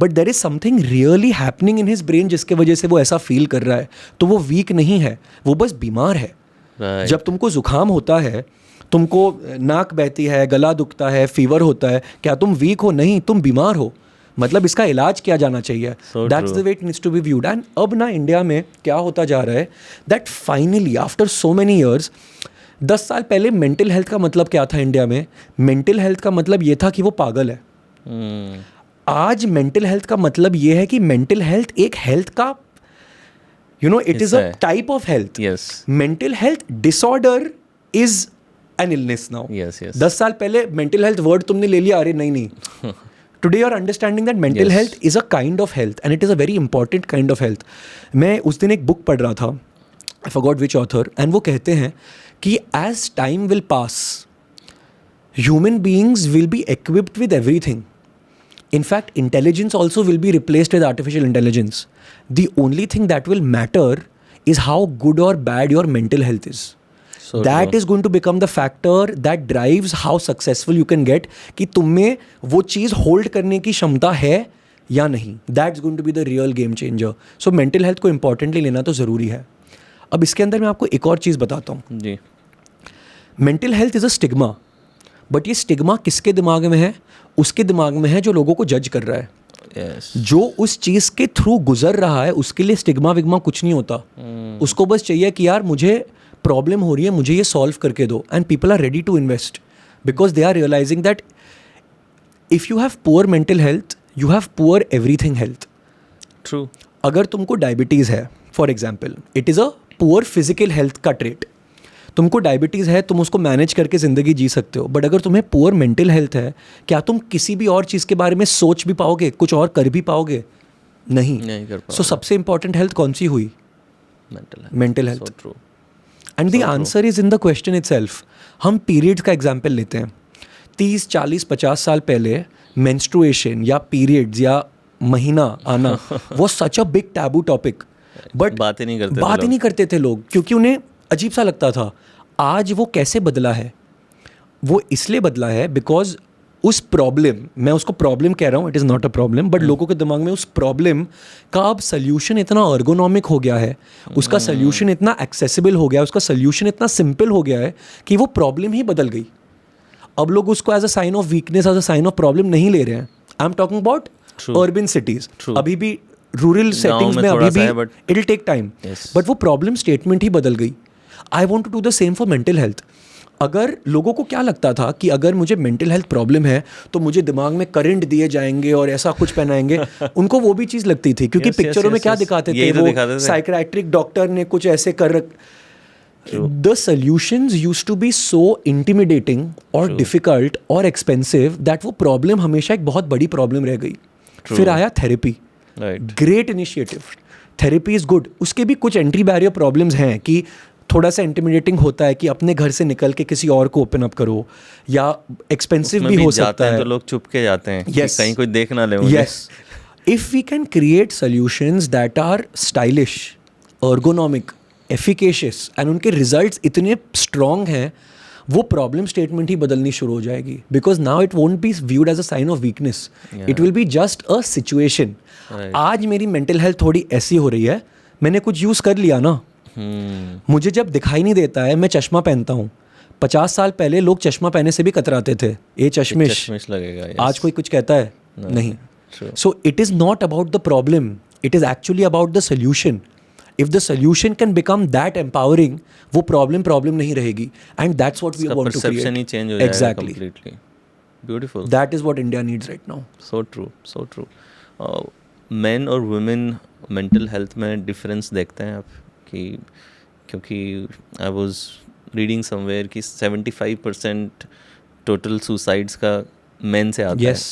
But there is something really happening in his brain जिसके वजह से वो ऐसा feel कर रहा है. तो वो वीक नहीं है, वो बस बीमार है. Right. जब तुमको जुकाम होता है, तुमको नाक बहती है, गला दुखता है, फीवर होता है, क्या तुम वीक हो? नहीं, तुम बीमार हो. मतलब इसका इलाज किया जाना चाहिए. That's the way it needs to be viewed. And अब ना इंडिया में क्या होता जा रहा है that finally after so many years, 10 साल पहले मेंटल हेल्थ का मतलब क्या था इंडिया में? मेंटल हेल्थ का मतलब ये था कि वो पागल है. आज मेंटल हेल्थ का मतलब ये है कि मेंटल हेल्थ एक हेल्थ का, you know, it is a type of health. Mental health disorder is an illness now. 10 साल पहले मेंटल हेल्थ वर्ड तुमने ले लिया, अरे नहीं. Today you are understanding that mental health is a kind of health and it is a very important kind of health. मैं उस दिन एक बुक पढ़ रहा था, I forgot which author, and वो कहते हैं कि as time will pass, human beings will be equipped with everything. In fact, intelligence also will be replaced with artificial intelligence. The only thing that will matter is how good or bad your mental health is. So that is going to become the factor that drives how successful you can get. कि तुम में वो चीज़ hold करने की क्षमता है या नहीं. That's going to be the real game changer. So mental health को importantly लेना तो ज़रूरी है. अब इसके अंदर मैं आपको एक और चीज़ बताता हूँ जी. Mental health is a stigma. But ये स्टिग्मा किसके दिमाग में है? उसके दिमाग में है जो लोगों को जज कर रहा है. Yes. जो उस चीज़ के थ्रू गुजर रहा है उसके लिए स्टिग्मा विग्मा कुछ नहीं होता. उसको बस चाहिए कि यार मुझे प्रॉब्लम हो रही है, मुझे ये सॉल्व करके दो. And people are ready to invest because they are realizing that if you have poor mental health you have poor everything health. True. अगर तुमको डायबिटीज़ है for example, it is a poor physical health का trait. तुमको diabetes है, तुम उसको manage करके ज़िंदगी जी सकते हो. बट अगर तुम्हें पुअर मेंटल हेल्थ है, क्या तुम किसी भी और चीज़ के बारे में सोच भी पाओगे, कुछ और कर भी पाओगे? नहीं कर पाओगे. सो सबसे इंपॉर्टेंट हेल्थ कौन सी हुई? Mental health. True. And the answer is in the question itself. हम पीरियड्स का एग्जाम्पल लेते हैं. 30, 40, 50 साल पहले मेंस्ट्रुएशन या पीरियड्स या महीना आना वो such a big taboo topic. But बात ही नहीं करते थे लोग क्योंकि उन्हें अजीब सा लगता था. आज वो कैसे बदला है? वो इसलिए बदला है बिकॉज उस प्रॉब्लम, मैं उसको प्रॉब्लम कह रहा हूँ, it is not a problem, but लोगों के दिमाग में उस प्रॉब्लम का अब सोल्यूशन इतना अर्गोनॉमिक हो गया है, उसका सोल्यूशन इतना एक्सेसिबल हो गया है, उसका सोल्यूशन इतना सिंपल हो गया है कि वो प्रॉब्लम ही बदल गई. अब लोग उसको as a sign of weakness, as a sign of problem नहीं ले रहे हैं. I am talking about urban cities. अभी भी रूरल सेटिंग्स में अभी भी it will take time, but वो प्रॉब्लम स्टेटमेंट ही बदल गई. I want to do the same for mental health. अगर लोगों को क्या लगता था कि अगर मुझे मेंटल हेल्थ प्रॉब्लम है तो मुझे दिमाग में करंट दिए जाएंगे और ऐसा कुछ पहनाएंगे, उनको वो भी चीज़ लगती थी क्योंकि पिक्चरों में क्या दिखाते थे, वो साइकियाट्रिक डॉक्टर ने कुछ ऐसे कर रख. The solutions used to be so intimidating or difficult or expensive that वो प्रॉब्लम हमेशा एक बहुत बड़ी प्रॉब्लम रह गई. फिर आया therapy. Great initiative. Therapy is good. उसके भी कुछ एंट्री बैरियर प्रॉब्लम्स हैं कि थोड़ा सा इंटिमिडेटिंग होता है कि अपने घर से निकल के किसी और को ओपन अप करो, या एक्सपेंसिव भी हो सकता है. तो लोग चुप के जाते हैं. Yes. कहीं कोई देख ना ले. Yes. If we can create solutions that are stylish, ergonomic, efficacious and उनके results इतने strong हैं, वो प्रॉब्लम स्टेटमेंट ही बदलनी शुरू हो जाएगी. Because now it won't be viewed as a sign of weakness, it will be just a situation. आज मेरी मेंटल हेल्थ थोड़ी ऐसी हो रही है, मैंने कुछ यूज़ कर लिया ना, मुझे जब दिखाई नहीं देता है, मैं चश्मा पहनता हूँ. 50 साल पहले लोग चश्मा पहनने से भी कतराते थे, ये चश्मिश लगेगा. आज कोई कुछ कहता है? नहीं. So it is not about the problem, it is actually about the solution. If the solution can become that empowering, वो प्रॉब्लम नहीं रहेगी. And that's what we want to create. Perception he change हो जाएगा. Exactly. Completely. Beautiful. That is what India needs right now. So true, so true. Men और women mental health में difference देखते हैं आप? कि क्योंकि I was reading somewhere कि 75% total suicides का men से आता है. Yes.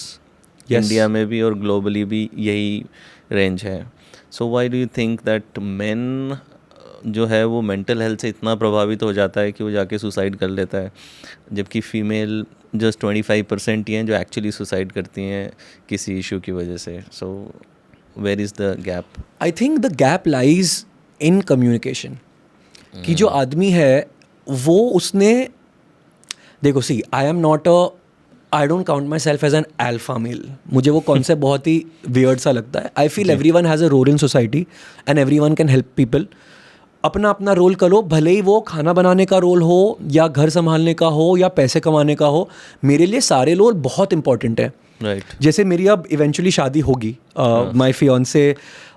India में भी और globally भी यही range है. So why do you think that men जो है वो मेंटल हेल्थ से इतना प्रभावित हो जाता है कि वो जाके सुसाइड कर लेता है, जबकि फीमेल जस्ट 25% ही हैं जो एक्चुअली सुसाइड करती हैं किसी इशू की वजह से. So where is the gap? I think the gap lies in communication. कि जो आदमी है वो उसने, देखो see, I don't count myself as an alpha male. मुझे वो कॉन्सेप्ट बहुत ही वियर्ड सा लगता है. I feel everyone has a role in society and everyone can help people. अपना अपना रोल करो, भले ही वो खाना बनाने का रोल हो या घर संभालने का हो या पैसे कमाने का हो. मेरे लिए सारे रोल बहुत इंपॉर्टेंट है. राइट. जैसे मेरी अब इवेंचुअली शादी होगी, my fiancée,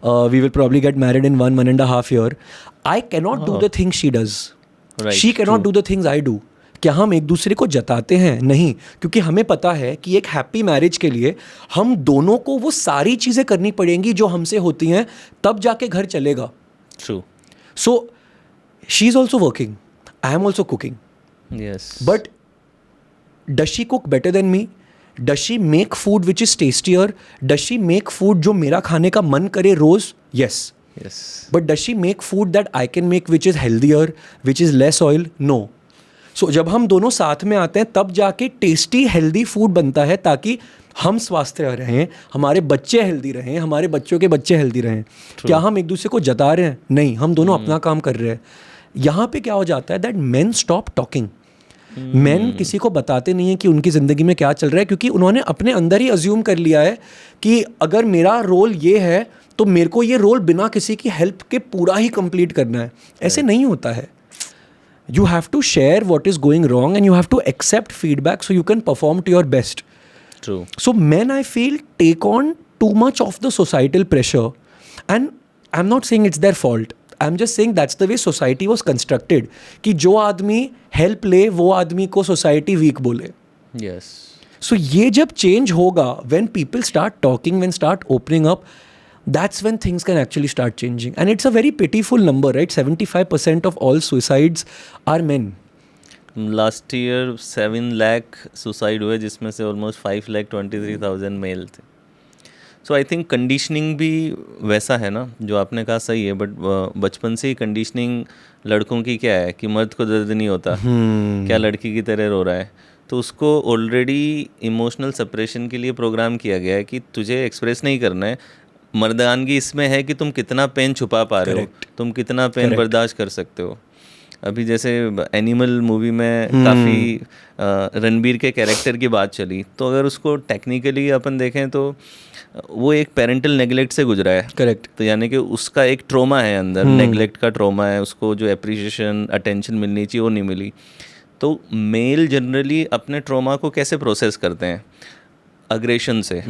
we will probably get married in 1.5 year. I cannot do the things she does, she cannot do the things I do. क्या हम एक दूसरे को जताते हैं? नहीं, क्योंकि हमें पता है कि एक हैप्पी मैरिज के लिए हम दोनों को वो सारी चीज़ें करनी पड़ेंगी जो हमसे होती हैं, तब जाके घर चलेगा. True. So she's also working. I am also cooking. Yes. But does she cook better than me? Does she make food which is tastier? Does she make food जो मेरा खाने का मन करे रोज? Yes. Yes. But does she make food that I can make which is healthier, which is less oil? No. So जब हम दोनों साथ में आते हैं तब जाके टेस्टी हेल्दी फूड बनता है, ताकि हम स्वस्थ रहें, हमारे बच्चे हेल्दी रहें, हमारे बच्चों के बच्चे हेल्दी रहें. क्या हम एक दूसरे को जता रहे हैं? नहीं, हम दोनों अपना काम कर रहे हैं. यहाँ पे क्या हो जाता है that main stop talking. Main किसी को बताते नहीं है कि उनकी ज़िंदगी में क्या चल रहा है, क्योंकि उन्होंने अपने अंदर ही अज्यूम कर लिया है कि अगर मेरा रोल ये है तो मेरे को ये रोल बिना किसी की हेल्प के पूरा ही कंप्लीट करना है. ऐसे नहीं होता है. You have to share what is going wrong and you have to accept feedback so you can perform to your best. True. So men, I feel, take on too much of the societal pressure, and I'm not saying it's their fault. I'm just saying that's the way society was constructed. कि जो आदमी help ले वो आदमी को society weak बोले. Yes. So ये जब change होगा, when people start talking, when start opening up, that's when things can actually start changing. And it's a very pitiful number, right? 75% of all suicides are men. Last year 7 lakh suicide हुए, जिसमें से almost 5,23,000 mail थे. सो I think conditioning भी वैसा है ना, जो आपने कहा सही है, बट बचपन से ही कंडीशनिंग लड़कों की क्या है कि मर्द को दर्द नहीं होता, क्या लड़की की तरह रो रहा है. तो उसको ऑलरेडी इमोशनल सेपरेशन के लिए प्रोग्राम किया गया है कि तुझे एक्सप्रेस नहीं करना है. मर्दानगी इसमें है कि तुम कितना पेन छुपा पा रहे हो, तुम कितना पेन बर्दाश्त कर सकते हो. अभी जैसे एनिमल मूवी में काफ़ी रणबीर के कैरेक्टर की बात चली, तो अगर उसको टेक्निकली अपन देखें तो वो एक पेरेंटल नेगलेक्ट से गुजरा है. करेक्ट. तो यानी कि उसका एक ट्रॉमा है अंदर, नेगलेक्ट का ट्रॉमा है, उसको जो अप्रिशिएशन अटेंशन मिलनी चाहिए वो नहीं मिली. तो मेल जनरली अपने ट्रॉमा को कैसे प्रोसेस करते हैं? अग्रेशन से,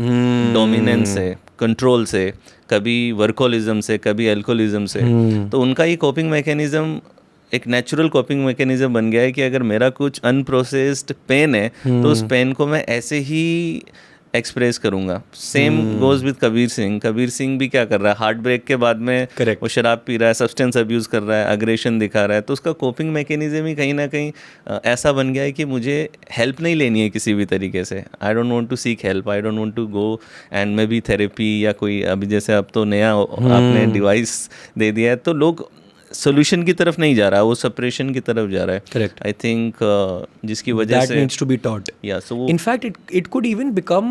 डोमिनेंस से, कंट्रोल से, कभी वर्कोलिज्म से, कभी एल्कोलिज्म से. तो उनका ये कोपिंग मैकेनिज्म एक नेचुरल कोपिंग मैकेनिज्म बन गया है कि अगर मेरा कुछ अनप्रोसेस्ड पेन है तो उस पेन को मैं ऐसे ही एक्सप्रेस करूंगा. Same goes with Kabir Singh. Kabir Singh भी क्या कर रहा है, हार्ट ब्रेक के बाद में वो शराब पी रहा है, सब्सटेंस अब्यूज़ कर रहा है, अग्रेशन दिखा रहा है. तो उसका कोपिंग मैकेनिज्म ही कहीं ना कहीं ऐसा बन गया है कि मुझे हेल्प नहीं लेनी है किसी भी तरीके से. I don't want to seek help, I don't want to go and maybe therapy या कोई, अभी जैसे अब तो नया आपने डिवाइस दे दिया है, तो लोग सोल्यूशन की तरफ नहीं जा रहा, वो सेपरेशन की तरफ जा रहा है. करेक्ट. आई थिंक जिसकी वजह से that needs to be taught. या सो in fact it could even become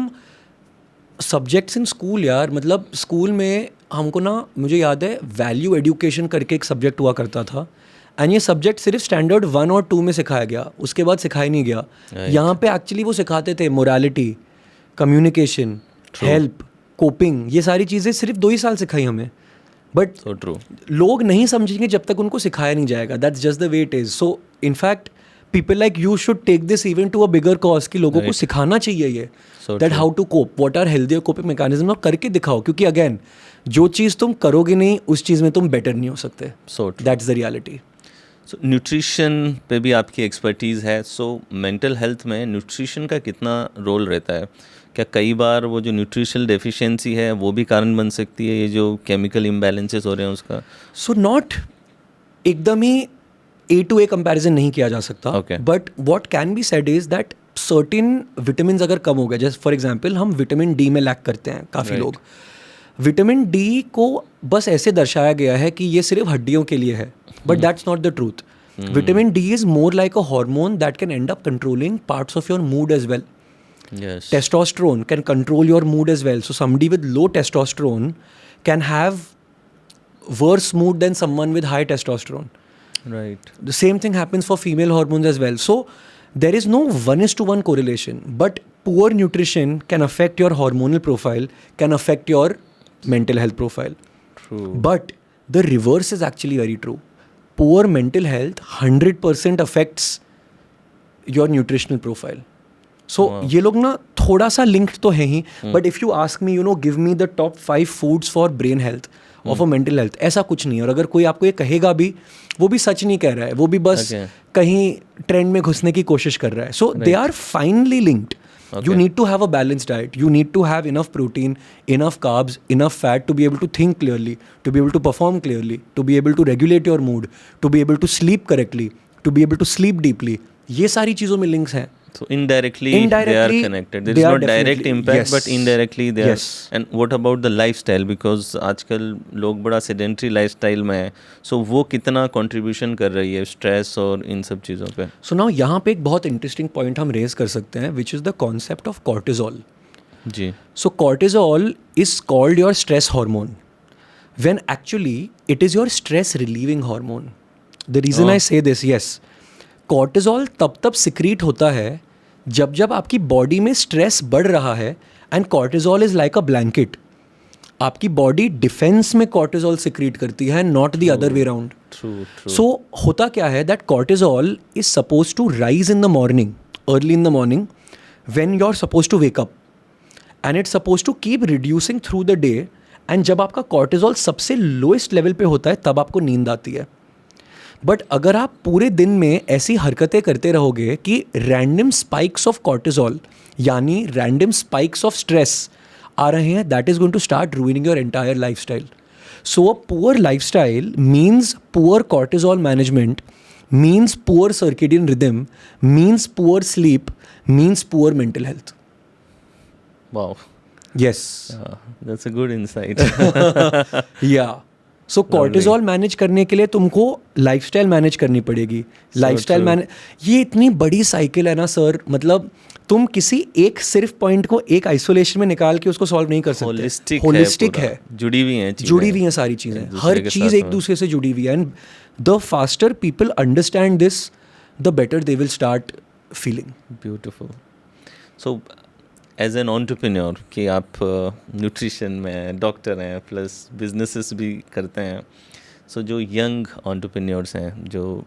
subjects in school यार. मतलब स्कूल में हमको ना, मुझे याद है वैल्यू एजुकेशन करके एक सब्जेक्ट हुआ करता था, एंड ये सब्जेक्ट सिर्फ स्टैंडर्ड 1 और 2 में सिखाया गया, उसके बाद सिखाया नहीं गया. यहाँ पे एक्चुअली वो सिखाते थे मोरालिटी, कम्युनिकेशन, हेल्प, कोपिंग. ये सारी चीज़ें सिर्फ 2 ही साल सिखाई हमें. But so true. लोग लोग नहीं समझेंगे जब तक उनको सिखाया नहीं जाएगा. That's just the way it is. So in fact people like you should take this even to a bigger cause, कि लोगों को सिखाना चाहिए ये that how to cope, what are healthy coping mechanism, और करके दिखाओ. क्योंकि अगेन जो चीज़ तुम करोगे नहीं उस चीज़ में तुम बेटर नहीं हो सकते. So that's the reality. So nutrition पे भी आपकी एक्सपर्टीज़ है. सो मेंटल हेल्थ में न्यूट्रिशन का कितना रोल रहता है? क्या कई बार वो जो न्यूट्रिशनल डेफिशिएंसी है वो भी कारण बन सकती है, ये जो केमिकल इम्बैलेंसेस हो रहे हैं उसका? सो नॉट एकदम ही A to A कंपैरिजन नहीं किया जा सकता. But what can be said is that certain vitamin अगर कम हो गए, जैसे फॉर एग्जांपल हम विटामिन डी में लैक करते हैं काफ़ी लोग. विटामिन डी को बस ऐसे दर्शाया गया है कि ये सिर्फ हड्डियों के लिए है, but that's not the truth. Vitamin D is more like a hormone that can end up controlling parts of your mood as well. Yes. Testosterone can control your mood as well. So somebody with low testosterone can have worse mood than someone with high testosterone. Right. The same thing happens for female hormones as well. So there is no 1:1 correlation, but poor nutrition can affect your hormonal profile, can affect your mental health profile. True. But the reverse is actually very true. Poor mental health 100% affects your nutritional profile. So ये लोग ना थोड़ा सा linked तो है ही, but if you ask me, give me the top 5 foods for brain health or for mental health, ऐसा कुछ नहीं है. और अगर कोई आपको ये कहेगा भी, वो भी सच नहीं कह रहा है, वो भी बस कहीं ट्रेंड में घुसने की कोशिश कर रहा है. So they are finely linked. You need to have a balanced diet. You need to have enough protein, enough carbs, enough fat to be able to think clearly, to be able to perform clearly, to be able to regulate your mood, to be able to sleep correctly, to be able to sleep deeply. ये सारी चीज़ों में links हैं. So indirectly they are connected. There is no direct impact, but indirectly they are. And what about the lifestyle? Because आजकल लोग बड़ा sedentary lifestyle में है. So वो कितना contribution कर रही है stress और इन सब चीज़ों पे? So now यहाँ पे एक बहुत interesting point हम raise कर सकते हैं, which is the concept of cortisol. Ji. So cortisol is called your stress hormone, when actually it is your stress relieving hormone. The reason I say this, yes, cortisol तब secrete होता है जब आपकी body में stress बढ़ रहा है. And cortisol is like a blanket. आपकी बॉडी डिफेंस में कॉर्टिजोल सिक्रीट करती है, not the other way round. So होता क्या है that cortisol is suppose to rise in the morning, early in the morning, when you are suppose to wake up, and it's suppose to keep reducing through the day. And जब आपका cortisol सबसे lowest level पे होता है तब आपको नींद आती है. बट अगर आप पूरे दिन में ऐसी हरकतें करते रहोगे कि रैंडम स्पाइक्स ऑफ कॉर्टिजोल यानी रैंडम स्पाइक्स ऑफ स्ट्रेस आ रहे हैं, that is going to start ruining your entire lifestyle. So a poor lifestyle means poor cortisol management, means poor circadian rhythm, means poor sleep, means poor mental health. Wow. Yes. That's a good insight. Yeah. So cortisol manage करने के लिए तुमको lifestyle manage करनी पड़ेगी. Lifestyle manage, ये इतनी बड़ी cycle है ना सर. मतलब तुम किसी एक सिर्फ पॉइंट को एक आइसोलेशन में निकाल के उसको सॉल्व नहीं कर सकते. होलिस्टिक है, जुड़ी हुई हैं सारी चीज़ें. हर चीज़ एक दूसरे से जुड़ी हुई है. And the faster people understand this, the better they will start feeling. Beautiful. So as an entrepreneur कि आप न्यूट्रिशन में डॉक्टर हैं प्लस बिजनेसेस भी करते हैं. सो जो यंग एंटरप्रेन्योर्स हैं, जो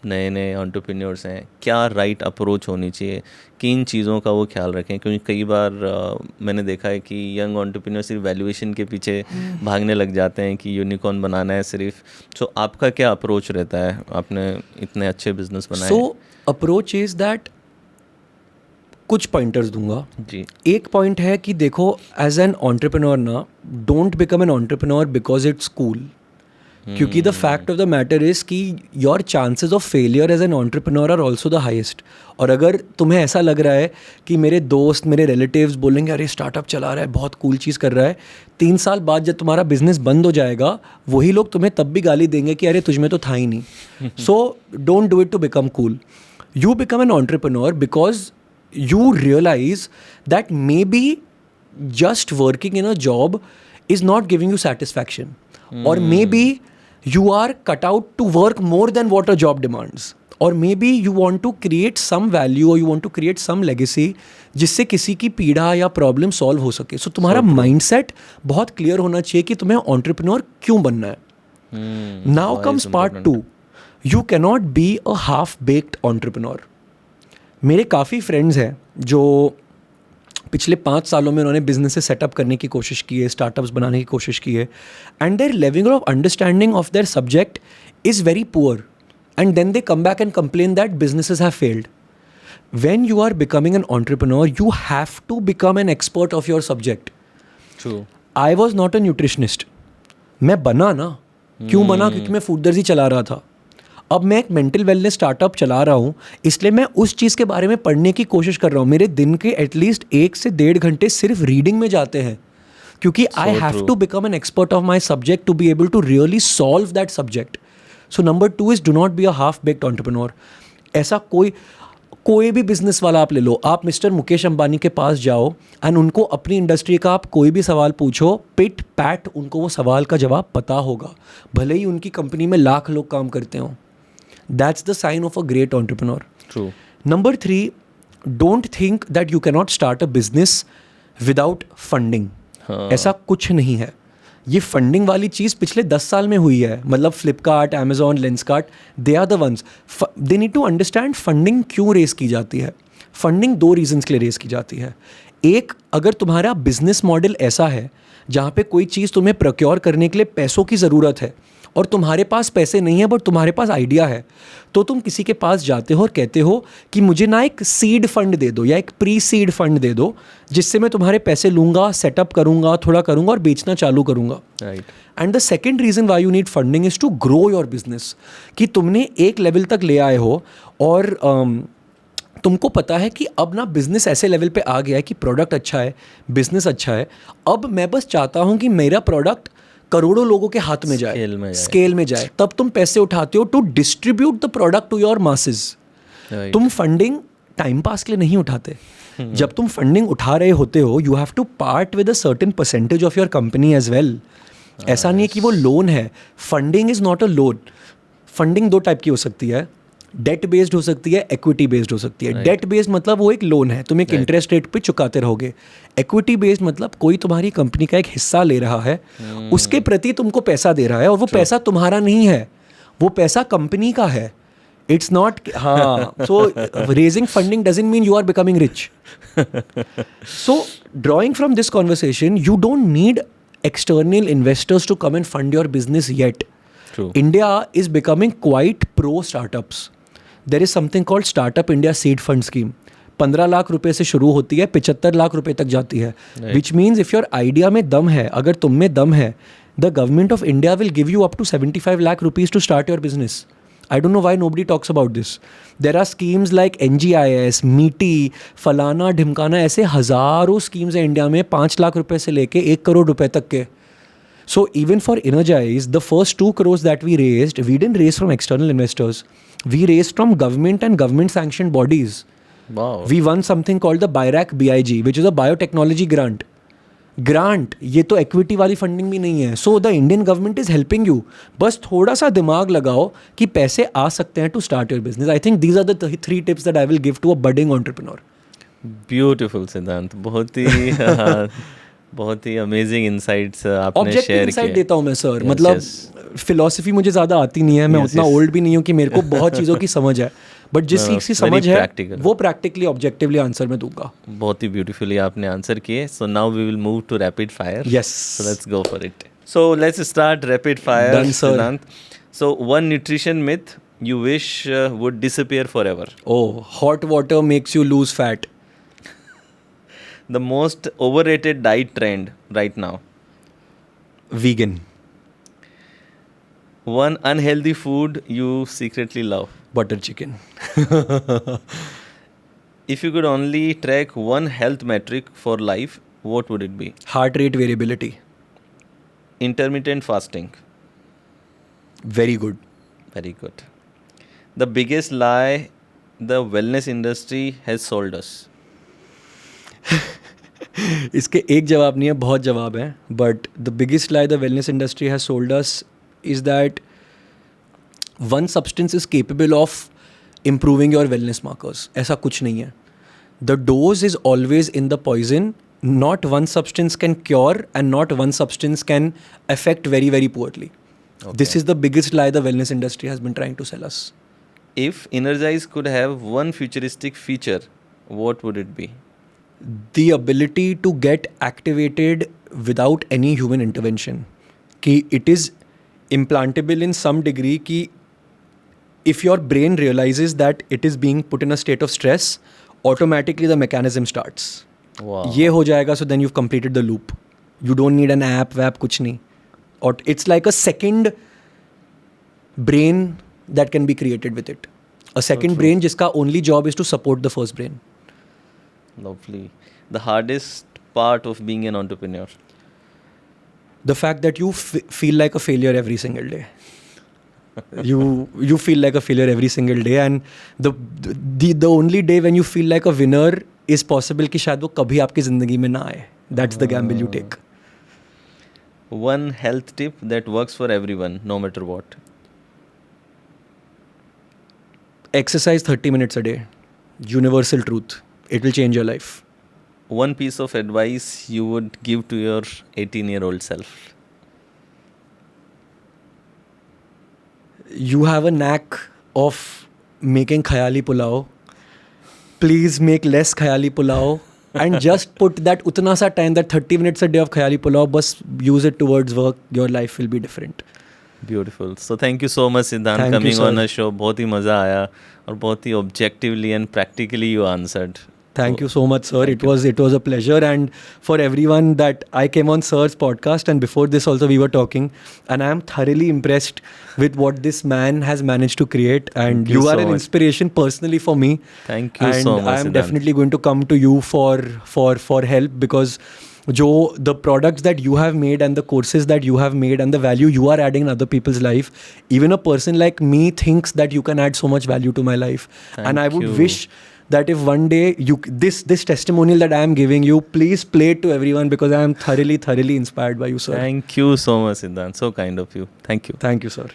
नए एंटरप्रेन्योर्स हैं, क्या राइट अप्रोच होनी चाहिए, किन चीज़ों का वो ख्याल रखें? क्योंकि कई बार मैंने देखा है कि यंग एंटरप्रेन्योर सिर्फ वैल्यूएशन के पीछे भागने लग जाते हैं कि यूनिकॉर्न बनाना है सिर्फ. सो आपका क्या अप्रोच रहता है? आपने इतने अच्छे बिजनेस बनाए. सो अप्रोच इज़ दैट, कुछ पॉइंटर्स दूंगा जी. एक पॉइंट है कि देखो, एज एन एंटरप्रेन्योर ना, don't become an entrepreneur because it's cool. क्योंकि the fact of the matter is कि your chances of failure as an entrepreneur are also the highest. और अगर तुम्हें ऐसा लग रहा है कि मेरे दोस्त, मेरे रिलेटिव्स बोलेंगे अरे स्टार्टअप चला रहा है, बहुत कूल चीज़ कर रहा है, 3 साल बाद जब तुम्हारा बिजनेस बंद हो जाएगा, वही लोग तुम्हें तब भी गाली देंगे कि अरे तुझमें तो था ही नहीं. So don't do it to become cool. You become an entrepreneur because you realize that maybe just working in a job is not giving you satisfaction, or maybe you are cut out to work more than what a job demands, or maybe you want to create some value, or you want to create some legacy जिससे किसी की पीड़ा या problem solve हो सके. सो तुम्हारा mindset बहुत clear होना चाहिए कि तुम्हें एंटरप्रेन्योर क्यों बनना है. Now comes part 2. You cannot be a half baked entrepreneur. मेरे काफ़ी फ्रेंड्स हैं जो पिछले 5 सालों में उन्होंने बिजनेसेस सेटअप करने की कोशिश की है, स्टार्टअप्स बनाने की कोशिश की है, and their level of understanding of their subject is very poor, and then they come back and complain that businesses have failed. When you are becoming an entrepreneur, you have to become an expert of your subject. True. I was not a nutritionist. मैं बना ना, क्यों बना? क्योंकि मैं food दर्जी चला रहा था. अब मैं एक मेंटल वेलनेस स्टार्टअप चला रहा हूँ, इसलिए मैं उस चीज़ के बारे में पढ़ने की कोशिश कर रहा हूँ. मेरे दिन के एटलीस्ट 1 से 1.5 घंटे सिर्फ रीडिंग में जाते हैं, क्योंकि I have to become an expert of my subject to be able to really solve that subject. So number 2 is do not be a half baked entrepreneur. ऐसा कोई भी बिजनेस वाला आप ले लो, आप मिस्टर मुकेश अंबानी के पास जाओ एंड उनको अपनी इंडस्ट्री का आप कोई भी सवाल पूछो, पिट पैट उनको वो सवाल का जवाब पता होगा, भले ही उनकी कंपनी में लाख लोग काम करते हों. That's the sign of a great entrepreneur. True. Number 3, don't think that you cannot start a business without funding. ऐसा कुछ नहीं है. ये फंडिंग वाली चीज़ पिछले 10 साल में हुई है. मतलब Flipkart, Amazon, Lenskart, they are the ones. They need to understand funding क्यों रेस की जाती है. फंडिंग 2 रीजंस के लिए रेस की जाती है. एक, अगर तुम्हारा बिजनेस मॉडल ऐसा है जहाँ पे कोई चीज़ तुम्हें प्रोक्योर करने के लिए पैसों की ज़रूरत है और तुम्हारे पास पैसे नहीं है बट तुम्हारे पास आइडिया है, तो तुम किसी के पास जाते हो और कहते हो कि मुझे ना एक सीड फंड दे दो या एक प्री सीड फंड दे दो, जिससे मैं तुम्हारे पैसे लूँगा, सेटअप करूँगा, थोड़ा करूँगा और बेचना चालू करूँगा. Right. And the second reason why you need funding is to grow your business. कि तुमने एक लेवल तक ले आए हो और तुमको पता है कि अब ना बिज़नेस ऐसे लेवल पे आ गया है कि प्रोडक्ट अच्छा है, बिज़नेस अच्छा है, अब मैं बस चाहता हूँ कि मेरा प्रोडक्ट करोड़ों लोगों के हाथ में जाए, स्केल में जाए. तब तुम पैसे उठाते हो to distribute the product to your masses. तुम फंडिंग टाइम पास के लिए नहीं उठाते. जब तुम फंडिंग उठा रहे होते हो, you have to part with a certain percentage of your company as well. ऐसा नहीं है कि वो लोन है. Funding is not a loan. Funding 2 type की हो सकती है. डेट बेस्ड हो सकती है, इक्विटी बेस्ड हो सकती है. डेट बेस्ड मतलब वो एक लोन है, तुम एक इंटरेस्ट रेट पे चुकाते रहोगे. इक्विटी बेस्ड मतलब कोई तुम्हारी कंपनी का एक हिस्सा ले रहा है, उसके प्रति तुमको पैसा दे रहा है और वो पैसा तुम्हारा नहीं है, वो पैसा कंपनी का है. It's not. हाँ. So raising funding doesn't mean you are becoming rich. So drawing from this conversation, you don't need external investors to come and fund your business yet. True. India is becoming quite pro startups. There is something called Startup India Seed Fund Scheme. 15 lakh रुपए से शुरू होती है, 75 लाख रुपए तक जाती है. Which means if your idea में दम है, अगर तुम में दम है, the government of India will give you up to 75 lakh rupees to start your business. I don't know why nobody talks about this. There are schemes like NGIS, MITI, फलाना ढिमकाना, ऐसे हज़ारों स्कीम्स हैं इंडिया में 5 लाख रुपए से लेके 1 करोड़ रुपए तक के. So even for Energize, the first 2 crores that we raised, we didn't raise from external investors. We raised from government and government sanctioned bodies. Wow. We won something called the BIRAC BIG, which is a biotechnology grant. ये तो equity वाली funding भी नहीं है. So the Indian government is helping you. बस थोड़ा सा दिमाग लगाओ कि पैसे आ सकते हैं to start your business. I think these are the 3 tips that I will give to a budding entrepreneur. Beautiful सिद्धांत. बहुत ही अमेजिंग इनसाइट्स आपने शेयर किए. इनसाइट देता हूँ मैं सर. मतलब फिलॉसफी मुझे ज़्यादा आती नहीं है, मैं उतना ओल्ड भी नहीं हूँ कि मेरे को बहुत चीज़ों की समझ है, बट जिस चीज़ की समझ है वो प्रैक्टिकली ऑब्जेक्टिवली आंसर मैं दूंगा. बहुत ही ब्यूटीफुली आपने आंसर किए. So now we will move to rapid fire. Yes. So let's go for it. So let's start rapid fire. Siddhant, so one nutrition myth you wish would disappear forever? Oh, hot water makes you lose fat. The most overrated diet trend right now? Vegan. One unhealthy food you secretly love? Butter chicken. If you could only track one health metric for life, what would it be? Heart rate variability. Intermittent fasting? Very good. Very good. The biggest lie the wellness industry has sold us? इसके एक जवाब नहीं है, बहुत जवाब है. But the biggest lie the wellness industry has sold us is that one substance is capable of improving your wellness markers. ऐसा कुछ नहीं है. The dose is always in the poison. Not one substance can cure and not one substance can affect very, very poorly. Okay. This is the biggest lie the wellness industry has been trying to sell us. If Energize could have one futuristic feature, what would it be? The ability to get activated without any human intervention. कि it is implantable in some degree कि if your brain realizes that it is being put in a state of stress, automatically the mechanism starts. Wow. ये हो जाएगा, so then you've completed the loop. You don't need an app, कुछ नहीं. Or it's like a second brain that can be created with it. A second brain जिसका only job is to support the first brain. Lovely. The hardest part of being an entrepreneur? The fact that you feel like a failure every single day. You feel like a failure every single day, and the only day when you feel like a winner is possible कि शायद वो कभी आपकी ज़िंदगी में ना आए. That's the gamble you take. One health tip that works for everyone, no matter what. Exercise 30 minutes a day. Universal truth. It will change your life. One piece of advice you would give to your 18-year-old self. You have a knack of making khayali pulao. Please make less khayali pulao and just put that utna sa time, that 30 minutes a day of khayali pulao, bas use it towards work. Your life will be different. Beautiful. So thank you so much, Siddhant, Thank you, coming sir. on a show. बहुत ही मज़ा आया और बहुत ही objectively and practically you answered. Thank you so much, sir. It was a pleasure, and for everyone that I came on Sir's podcast, and before this also we were talking, and I am thoroughly impressed with what this man has managed to create, and Thank you you are so an much. inspiration personally for me. Thank you And so much, I am Siddhant. definitely going to come to you for help, because the products that you have made and the courses that you have made and the value you are adding in other people's life, even a person like me thinks that you can add so much value to my life. And I Thank would you. wish that if one day this testimonial that I am giving you, please play it to everyone, because I am thoroughly inspired by you, sir. Thank you so much, Siddhant. So kind of you. Thank you. Thank you, sir.